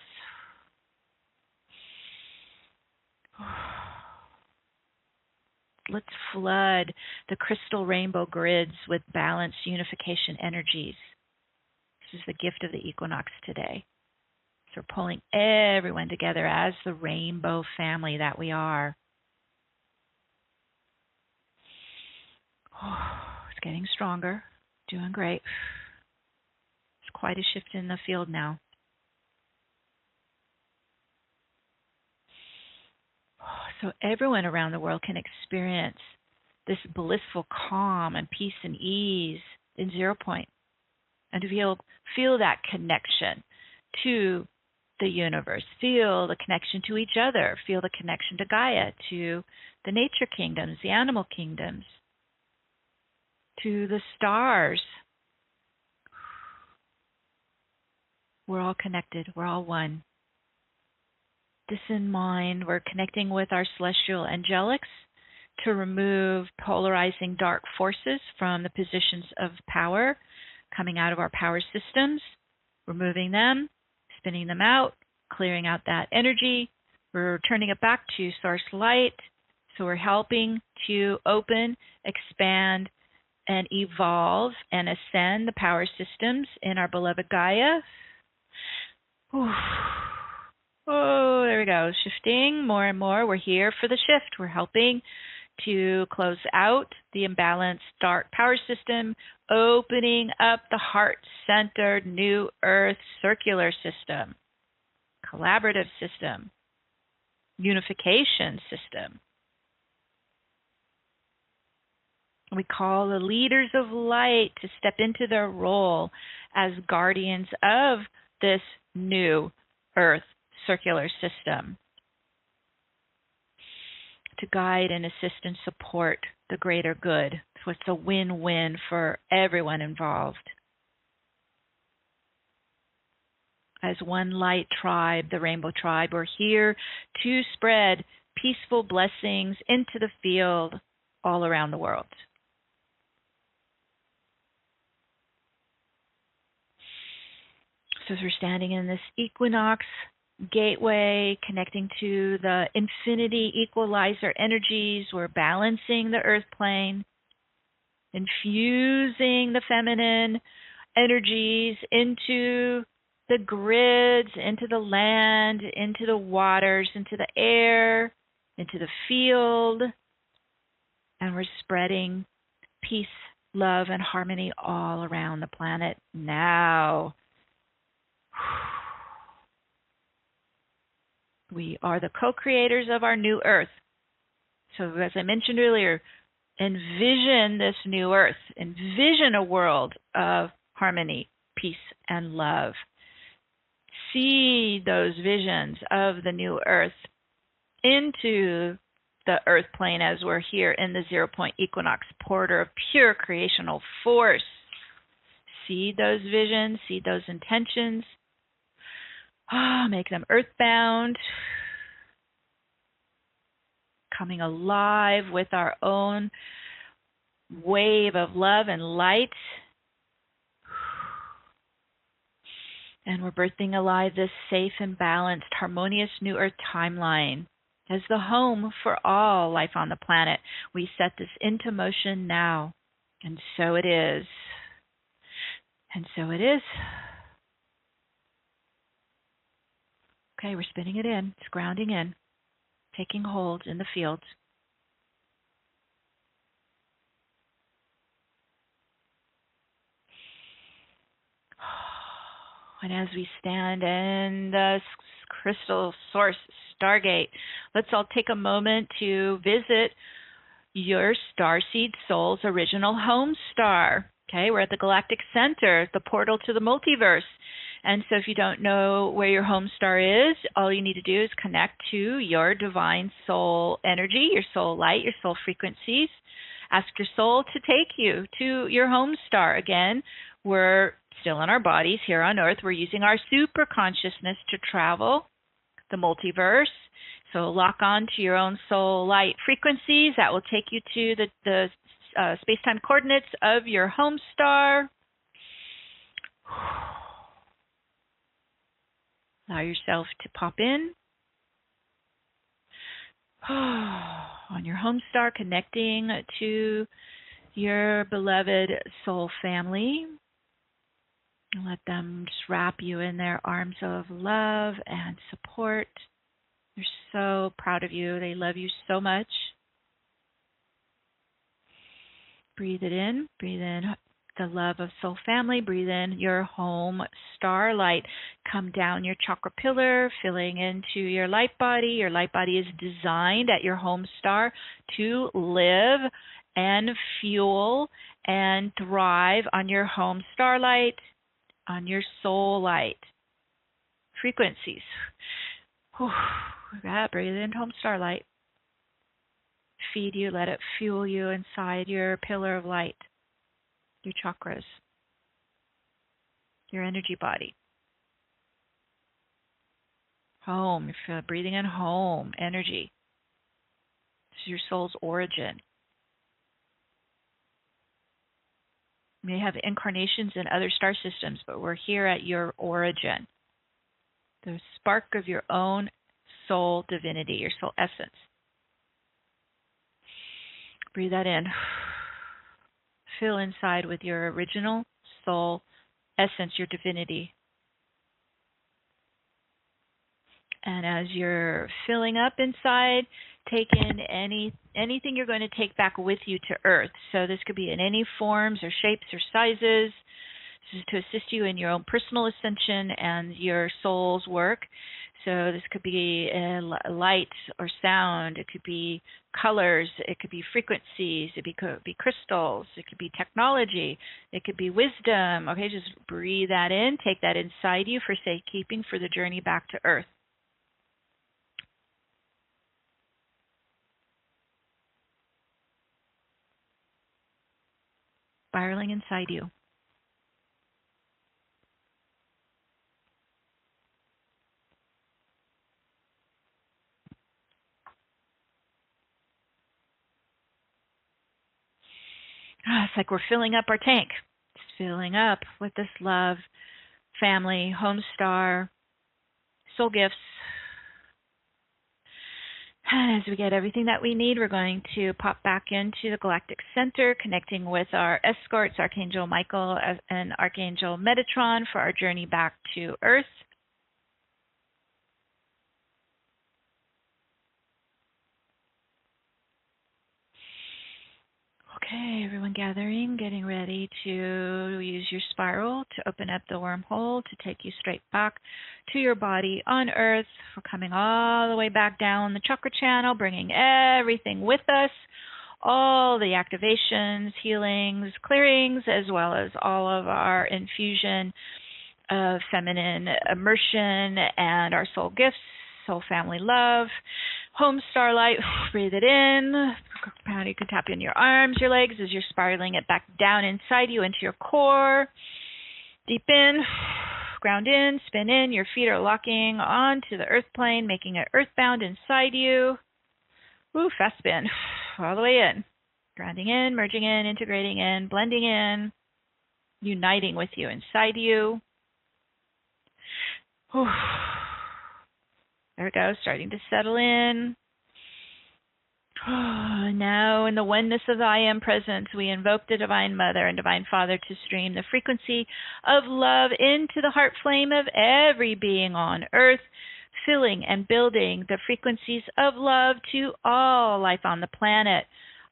Let's flood the crystal rainbow grids with balanced unification energies. This is the gift of the equinox today. So we're pulling everyone together as the rainbow family that we are. It's getting stronger. Doing great. It's quite a shift in the field now. So everyone around the world can experience this blissful calm and peace and ease in 0 point, and to feel that connection to the universe, feel the connection to each other, feel the connection to Gaia, to the nature kingdoms, the animal kingdoms, to the stars. We're all connected. We're all one. This in mind, we're connecting with our celestial angelics to remove polarizing dark forces from the positions of power coming out of our power systems, removing them, spinning them out, clearing out that energy. We're turning it back to source light. So we're helping to open, expand, and evolve and ascend the power systems in our beloved Gaia. Whew. Oh, there we go. Shifting more and more. We're here for the shift. We're helping to close out the imbalanced dark power system, opening up the heart-centered new earth circular system, collaborative system, unification system. We call the leaders of light to step into their role as guardians of this new earth circular system, to guide and assist and support the greater good. So it's a win-win for everyone involved. As one light tribe, the Rainbow Tribe, we're here to spread peaceful blessings into the field all around the world. So as we're standing in this equinox gateway, connecting to the infinity equalizer energies, we're balancing the earth plane, infusing the feminine energies into the grids, into the land, into the waters, into the air, into the field, and we're spreading peace, love, and harmony all around the planet now. We are the co-creators of our new earth. So as I mentioned earlier, Envision this new earth. Envision a world of harmony, peace, and love. See those visions of the new earth into the earth plane as we're here in the 0-point equinox, portal of pure creational force. See those visions, see those intentions. Make them earthbound, coming alive with our own wave of love and light. And we're birthing alive this safe and balanced, harmonious new earth timeline as the home for all life on the planet. We set this into motion now. And so it is. And so it is. Okay, we're spinning it in. It's grounding in, taking hold in the field. And as we stand in the crystal source stargate, let's all take a moment to visit your starseed soul's original home star. Okay, we're at the galactic center, the portal to the multiverse. And so if you don't know where your home star is, all you need to do is connect to your divine soul energy, your soul light, your soul frequencies. Ask your soul to take you to your home star. Again, we're still in our bodies here on Earth. We're using our super consciousness to travel the multiverse. So lock on to your own soul light frequencies. That will take you to the space-time coordinates of your home star. Allow yourself to pop in on your home star, connecting to your beloved soul family. Let them just wrap you in their arms of love and support. They're so proud of you. They love you so much. Breathe it in. Breathe in the love of soul family. Breathe in your home starlight. Come down your chakra pillar, filling into your light body. Your light body is designed at your home star to live and fuel and thrive on your home starlight, on your soul light frequencies. Breathe in home starlight. Feed you, let it fuel you inside your pillar of light, your chakras, your energy body. Home, you're breathing in home energy. This is your soul's origin. You may have incarnations in other star systems, but we're here at your origin. The spark of your own soul divinity, your soul essence. Breathe that in. Fill inside with your original soul essence, your divinity. And as you're filling up inside, take in anything you're going to take back with you to Earth. So this could be in any forms or shapes or sizes. This is to assist you in your own personal ascension and your soul's work. So this could be light or sound. It could be colors. It could be frequencies. It could be crystals. It could be technology. It could be wisdom. Okay, just breathe that in. Take that inside you for safekeeping for the journey back to Earth. Spiraling inside you. It's like we're filling up our tank. It's filling up with this love, family, home star, soul gifts. And as we get everything that we need, we're going to pop back into the galactic center, connecting with our escorts, Archangel Michael and Archangel Metatron, for our journey back to Earth. Okay, everyone gathering, getting ready to use your spiral to open up the wormhole to take you straight back to your body on Earth. We're coming all the way back down the chakra channel, bringing everything with us, all the activations, healings, clearings, as well as all of our infusion of feminine immersion and our soul gifts, soul family love, home starlight. Breathe it in. You can tap in your arms, your legs as you're spiraling it back down inside you into your core. Deep in, ground in, spin in. Your feet are locking onto the earth plane, making it earthbound inside you. Woo, fast spin. All the way in. Grounding in, merging in, integrating in, blending in, uniting with you inside you. Whew. There we go, starting to settle in. Now, in the oneness of the I Am presence, we invoke the Divine Mother and Divine Father to stream the frequency of love into the heart flame of every being on earth, filling and building the frequencies of love to all life on the planet.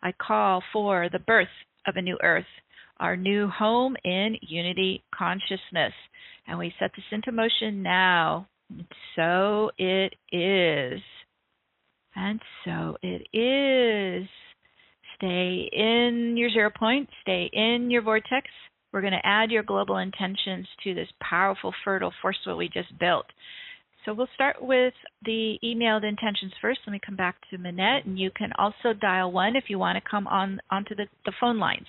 I call for the birth of a new earth, our new home in unity consciousness. And we set this into motion now. And so it is. And so it is. Stay in your 0 point. Stay in your vortex. We're going to add your global intentions to this powerful, fertile force field we just built. So we'll start with the emailed intentions first. Let me come back to Minette. And you can also dial 1 if you want to come onto the phone lines.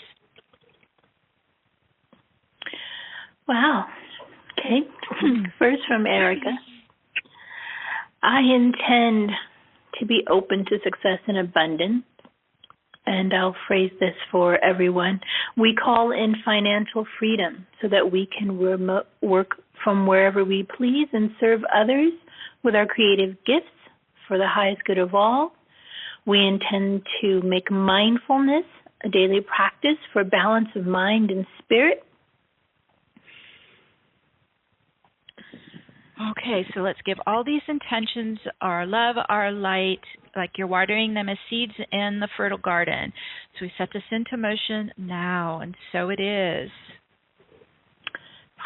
Wow. Okay. First from Erica. I intend to be open to success and abundance. And I'll phrase this for everyone. We call in financial freedom so that we can work from wherever we please and serve others with our creative gifts for the highest good of all. We intend to make mindfulness a daily practice for balance of mind and spirit. Okay, so let's give all these intentions our love, our light, like you're watering them as seeds in the fertile garden. So we set this into motion now, and so it is.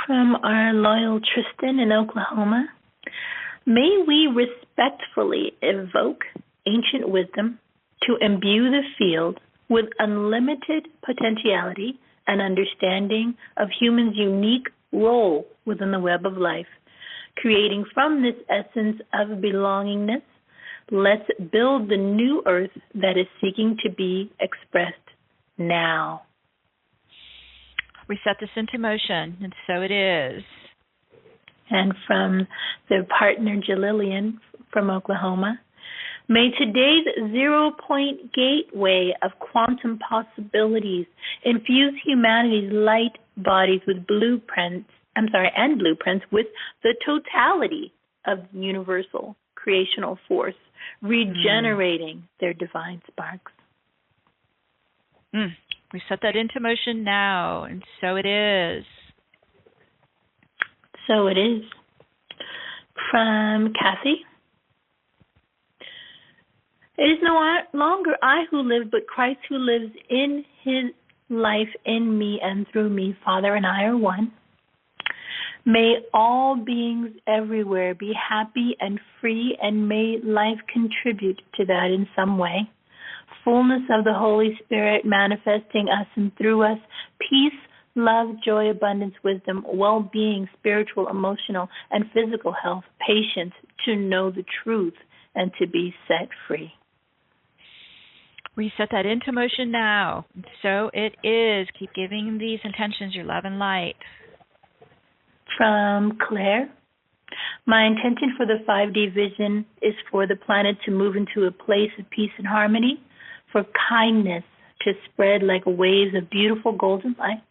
From our loyal Tristan in Oklahoma, may we respectfully evoke ancient wisdom to imbue the field with unlimited potentiality and understanding of humans' unique role within the web of life. Creating from this essence of belongingness, let's build the new earth that is seeking to be expressed now. We set this into motion, and so it is. And from their partner, Jalilian from Oklahoma, may today's 0 point gateway of quantum possibilities infuse humanity's light bodies with blueprints with the totality of universal creational force, regenerating their divine sparks. We set that into motion now, and so it is. So it is. From Kathy. It is no longer I who live, but Christ who lives in his life in me and through me. Father and I are one. May all beings everywhere be happy and free, and may life contribute to that in some way. Fullness of the Holy Spirit manifesting us and through us, peace, love, joy, abundance, wisdom, well-being, spiritual, emotional, and physical health, patience to know the truth and to be set free. We set that into motion now. So it is. Keep giving these intentions your love and light. From Claire, my intention for the 5D vision is for the planet to move into a place of peace and harmony, for kindness to spread like waves of beautiful golden light,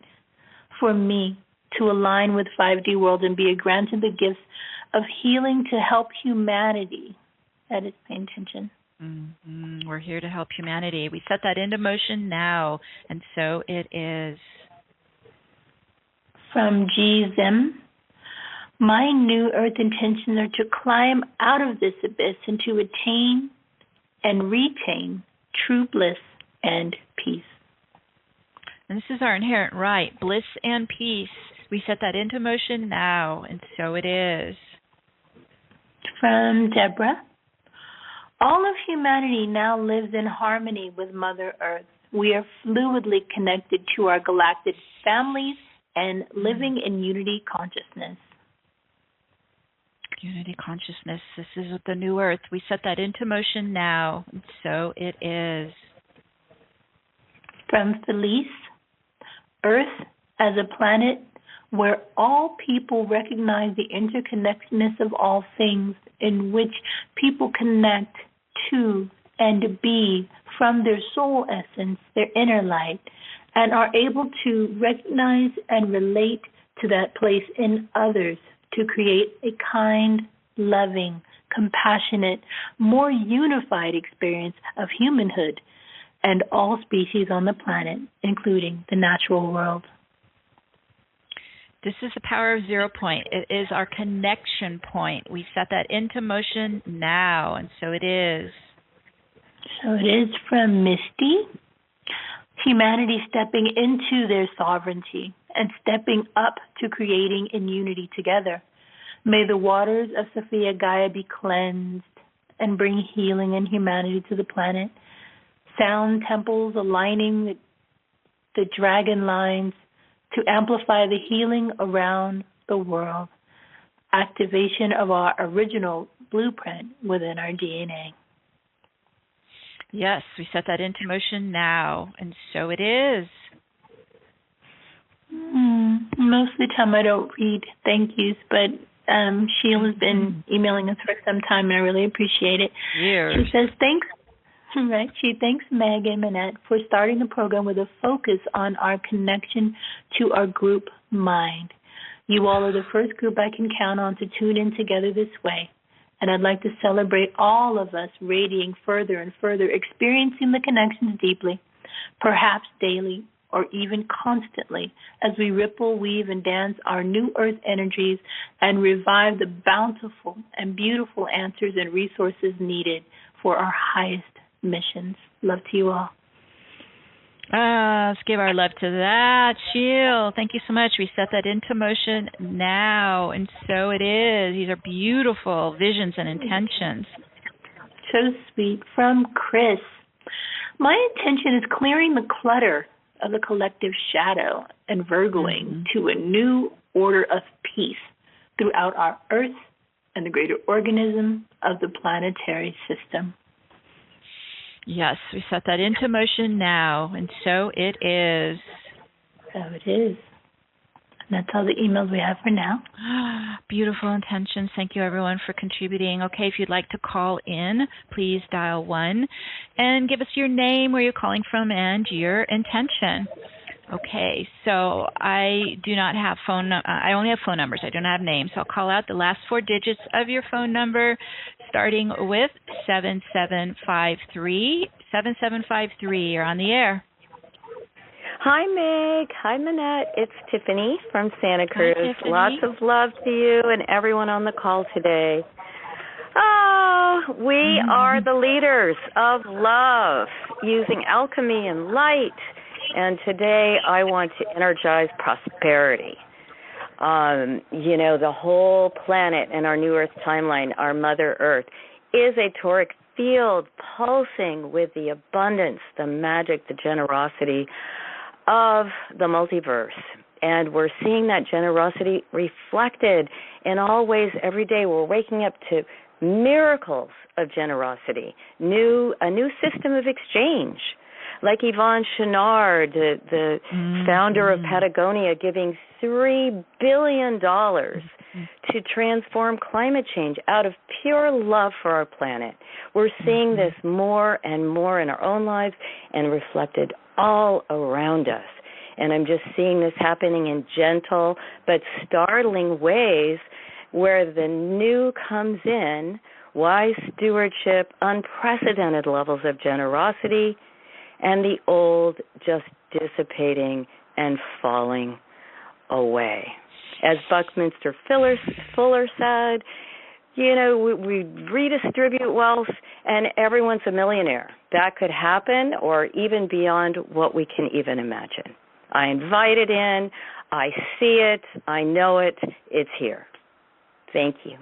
for me to align with 5D world and be granted the gifts of healing to help humanity. That is my intention. We're here to help humanity. We set that into motion now, and so it is. From G. Zim, my new earth intentions are to climb out of this abyss and to attain and retain true bliss and peace. And this is our inherent right, bliss and peace. We set that into motion now, and so it is. From Deborah, all of humanity now lives in harmony with Mother Earth, We are fluidly connected to our galactic families and living in unity consciousness. Unity consciousness. This is the new Earth. We set that into motion now, and so it is. From Felice, Earth as a planet where all people recognize the interconnectedness of all things, in which people connect to and be from their soul essence, their inner light, and are able to recognize and relate to that place in others to create a kind, loving, compassionate, more unified experience of humanhood and all species on the planet, including the natural world. This is the power of 0 point. It is our connection point. We set that into motion now, and so it is. So it is from Misty. Humanity stepping into their sovereignty and stepping up to creating in unity together. May the waters of Sophia Gaia be cleansed and bring healing and humanity to the planet. Sound temples aligning the dragon lines to amplify the healing around the world. Activation of our original blueprint within our DNA. Yes, we set that into motion now, and so it is. Most of the time I don't read thank yous, but Sheila's been emailing us for some time, and I really appreciate it. Years. She says, thanks. Right. She thanks Meg and Manette for starting the program with a focus on our connection to our group mind. You all are the first group I can count on to tune in together this way. And I'd like to celebrate all of us radiating further and further, experiencing the connections deeply, perhaps daily or even constantly, as we ripple, weave, and dance our new earth energies and revive the bountiful and beautiful answers and resources needed for our highest missions. Love to you all. Let's give our love to that. Sheila, thank you so much. We set that into motion now, and so it is. These are beautiful visions and intentions. So sweet. From Chris, my intention is clearing the clutter of the collective shadow and Virgoing to a new order of peace throughout our Earth and the greater organism of the planetary system. Yes, we set that into motion now, and so it is. So it is. And that's all the emails we have for now. Beautiful intentions. Thank you, everyone, for contributing. Okay, if you'd like to call in, please dial 1 and give us your name, where you're calling from, and your intention. Okay, so I do not have I only have phone numbers. I don't have names. So I'll call out the last 4 digits of your phone number, starting with 7753. 7753, you're on the air. Hi, Meg. Hi, Manette. It's Tiffany from Santa Cruz. Hi, Tiffany. Lots of love to you and everyone on the call today. Oh, we are the leaders of love, using alchemy and light. And today I want to energize prosperity. The whole planet and our new Earth timeline, our Mother Earth, is a toric field pulsing with the abundance, the magic, the generosity of the multiverse. And we're seeing that generosity reflected in all ways every day. We're waking up to miracles of generosity, a new system of exchange. Like Yvon Chouinard, the founder of Patagonia, giving $3 billion to transform climate change out of pure love for our planet. We're seeing this more and more in our own lives and reflected all around us. And I'm just seeing this happening in gentle but startling ways, where the new comes in, wise stewardship, unprecedented levels of generosity, and the old just dissipating and falling away. As Buckminster Fuller said, we redistribute wealth and everyone's a millionaire. That could happen, or even beyond what we can even imagine. I invite it in. I see it. I know it. It's here. Thank you.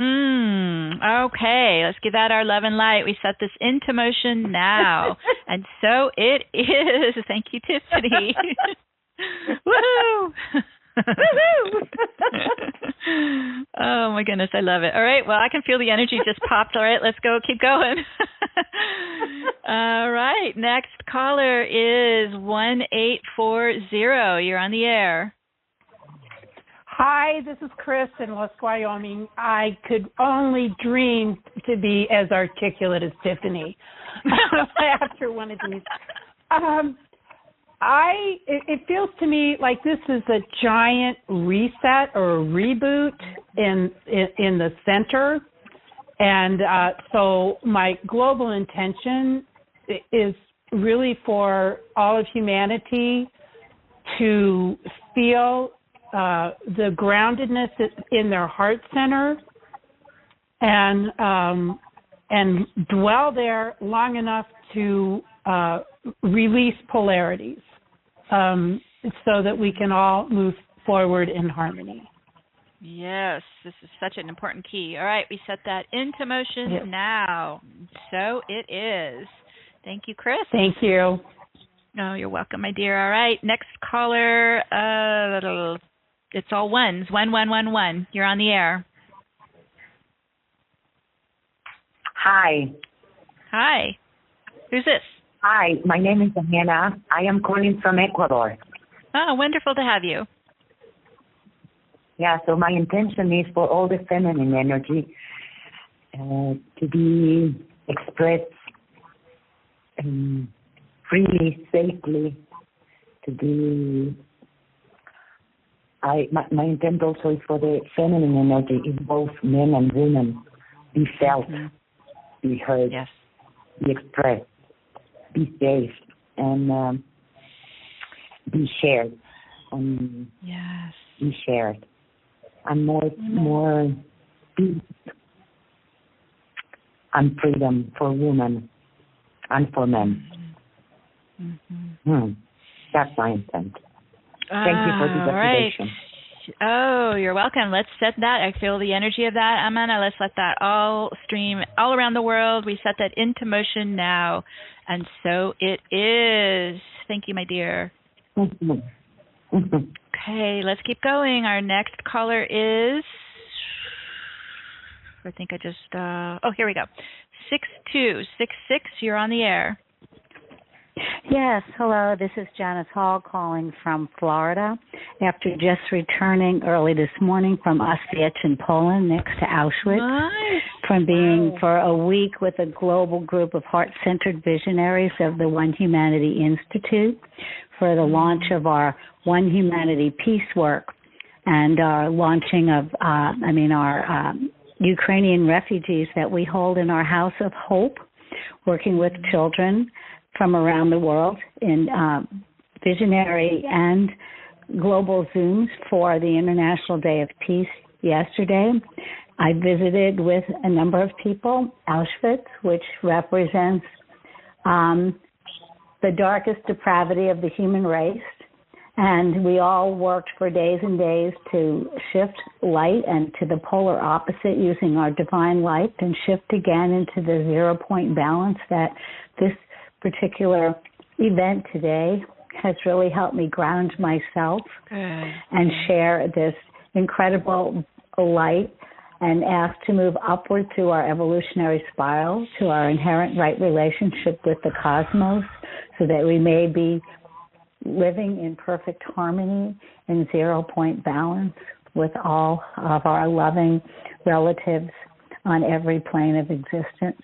Okay, let's give that our love and light. We set this into motion now. And so it is. Thank you, Tiffany. Woohoo! Oh my goodness, I love it. All right, well, I can feel the energy just popped. All right, let's go, keep going. All right, next caller is 1840. You're on the air. Hi, this is Chris in West Wyoming. I could only dream to be as articulate as Tiffany after one of these. It feels to me like this is a giant reset or a reboot in the center, and so my global intention is really for all of humanity to feel the groundedness in their heart center and dwell there long enough to release polarities so that we can all move forward in harmony. Yes, this is such an important key. All right, we set that into motion now. So it is. Thank you, Chris. Thank you. Oh, you're welcome, my dear. All right, next caller. It's all ones. 1111. You're on the air. Hi. Hi. Who's this? Hi, my name is Hannah. I am calling from Ecuador. Oh, wonderful to have you. Yeah, so my intention is for all the feminine energy to be expressed freely, safely, to be... My intent also is for the feminine energy in both men and women be felt, be heard, be expressed, be safe, and be shared. Be shared. And more peace and freedom for women and for men. That's my intent. Thank you for this activation. Right. Oh, you're welcome. Let's set that. I feel the energy of that, Amanda. Let's let that all stream all around the world. We set that into motion now. And so it is. Thank you, my dear. Okay, let's keep going. Our next caller is, I think I just, here we go. 6266, you're on the air. Yes, hello, this is Janice Hall calling from Florida after just returning early this morning from Auschwitz in Poland next to Auschwitz, from being for a week with a global group of heart-centered visionaries of the One Humanity Institute for the launch of our One Humanity Peace Work and our launching of, our Ukrainian refugees that we hold in our House of Hope, working with children from around the world in visionary and global Zooms for the International Day of Peace yesterday. I visited with a number of people, Auschwitz, which represents the darkest depravity of the human race. And we all worked for days and days to shift light and to the polar opposite using our divine light and shift again into the 0-point balance that this particular event today has really helped me ground myself and share this incredible light and ask to move upward through our evolutionary spiral to our inherent right relationship with the cosmos so that we may be living in perfect harmony in 0-point balance with all of our loving relatives on every plane of existence.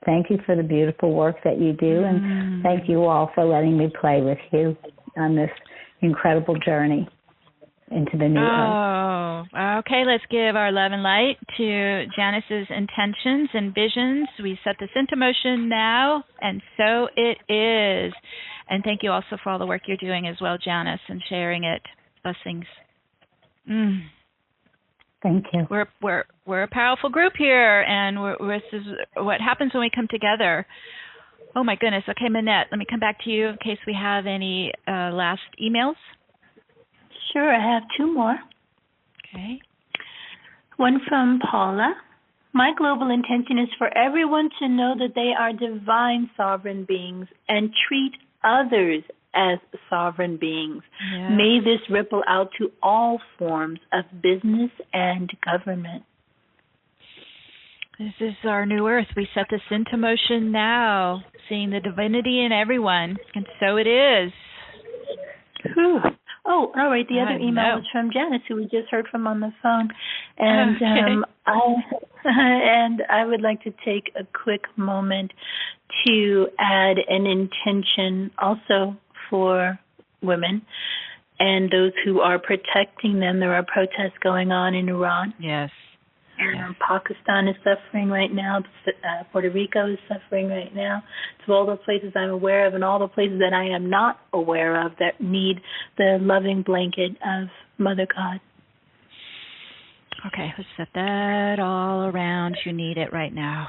Thank you for the beautiful work that you do, and thank you all for letting me play with you on this incredible journey into the new earth. Okay, let's give our love and light to Janice's intentions and visions. We set this into motion now, and so it is. And thank you also for all the work you're doing as well, Janice, and sharing it. Blessings. Thank you. We're a powerful group here, and this is what happens when we come together. Oh my goodness. Okay, Manette, let me come back to you in case we have any last emails. Sure, I have two more. Okay. One from Paula. My global intention is for everyone to know that they are divine sovereign beings and treat others as sovereign beings. Yes. May this ripple out to all forms of business and government. This is our new earth. We set this into motion now, seeing the divinity in everyone, and so it is. Whew. Oh, all right. The other email was from Janice, who we just heard from on the phone, and I would like to take a quick moment to add an intention also for women and those who are protecting them. There are protests going on in Iran. Yes. Pakistan is suffering right now. Puerto Rico is suffering right now. So all the places I'm aware of and all the places that I am not aware of that need the loving blanket of Mother God. Okay, let's set that all around. You need it right now.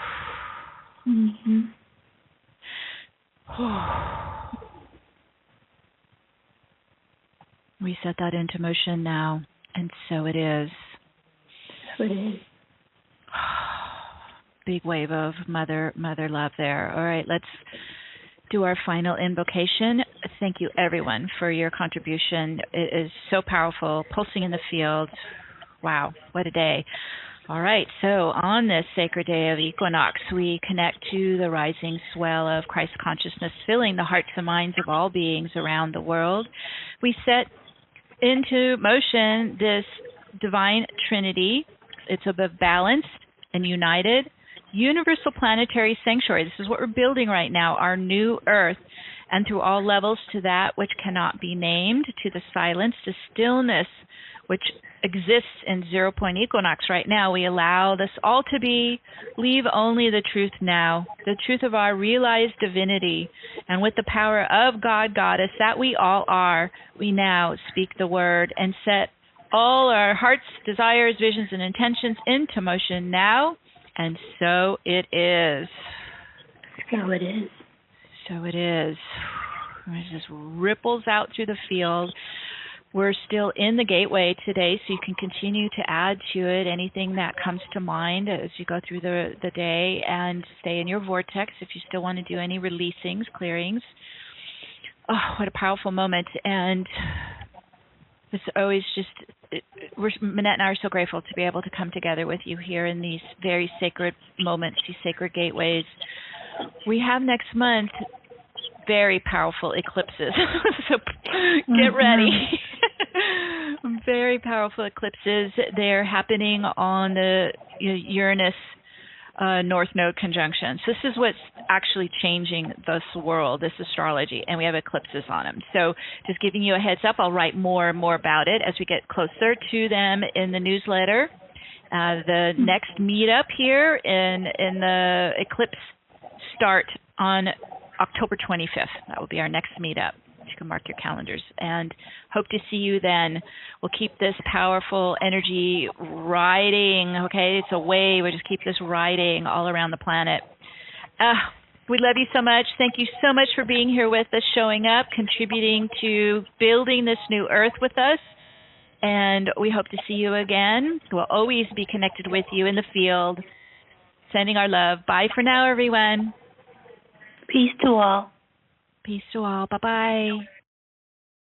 Mm-hmm. We set that into motion now, and so it is. So it is. Big wave of mother love there. All right, let's do our final invocation. Thank you, everyone, for your contribution. It is so powerful, pulsing in the field. Wow, what a day. All right, so on this sacred day of Equinox, we connect to the rising swell of Christ consciousness, filling the hearts and minds of all beings around the world. We set into motion this divine trinity. It's a balanced and united universal planetary sanctuary. This is what we're building right now, our new earth, and through all levels to that which cannot be named, to the silence, to stillness, which exists in 0 point equinox right now. We allow this all to be, leave only the truth now, the truth of our realized divinity, and with the power of God, Goddess, that we all are, we now speak the word and set all our hearts, desires, visions, and intentions into motion now. And so it is. So it is. So it is. It just ripples out through the field. We're still in the gateway today, so you can continue to add to it anything that comes to mind as you go through the day, and stay in your vortex if you still want to do any releasings, clearings. Oh, what a powerful moment. And it's always just, Manette and I are so grateful to be able to come together with you here in these very sacred moments, these sacred gateways. We have next month very powerful eclipses, so get ready. Very powerful eclipses. They're happening on the Uranus North Node conjunction. So this is what's actually changing this world, this astrology, and we have eclipses on them. So just giving you a heads up, I'll write more and more about it as we get closer to them in the newsletter. The next meetup here in the eclipse start on October 25th. That will be our next meetup. You can mark your calendars, and hope to see you then. We'll keep this powerful energy riding, okay? It's a wave. We'll just keep this riding all around the planet. We love you so much. Thank you so much for being here with us, showing up, contributing to building this new earth with us, and we hope to see you again. We'll always be connected with you in the field. Sending our love. Bye for now, everyone. Peace to all. Peace to all. Bye-bye.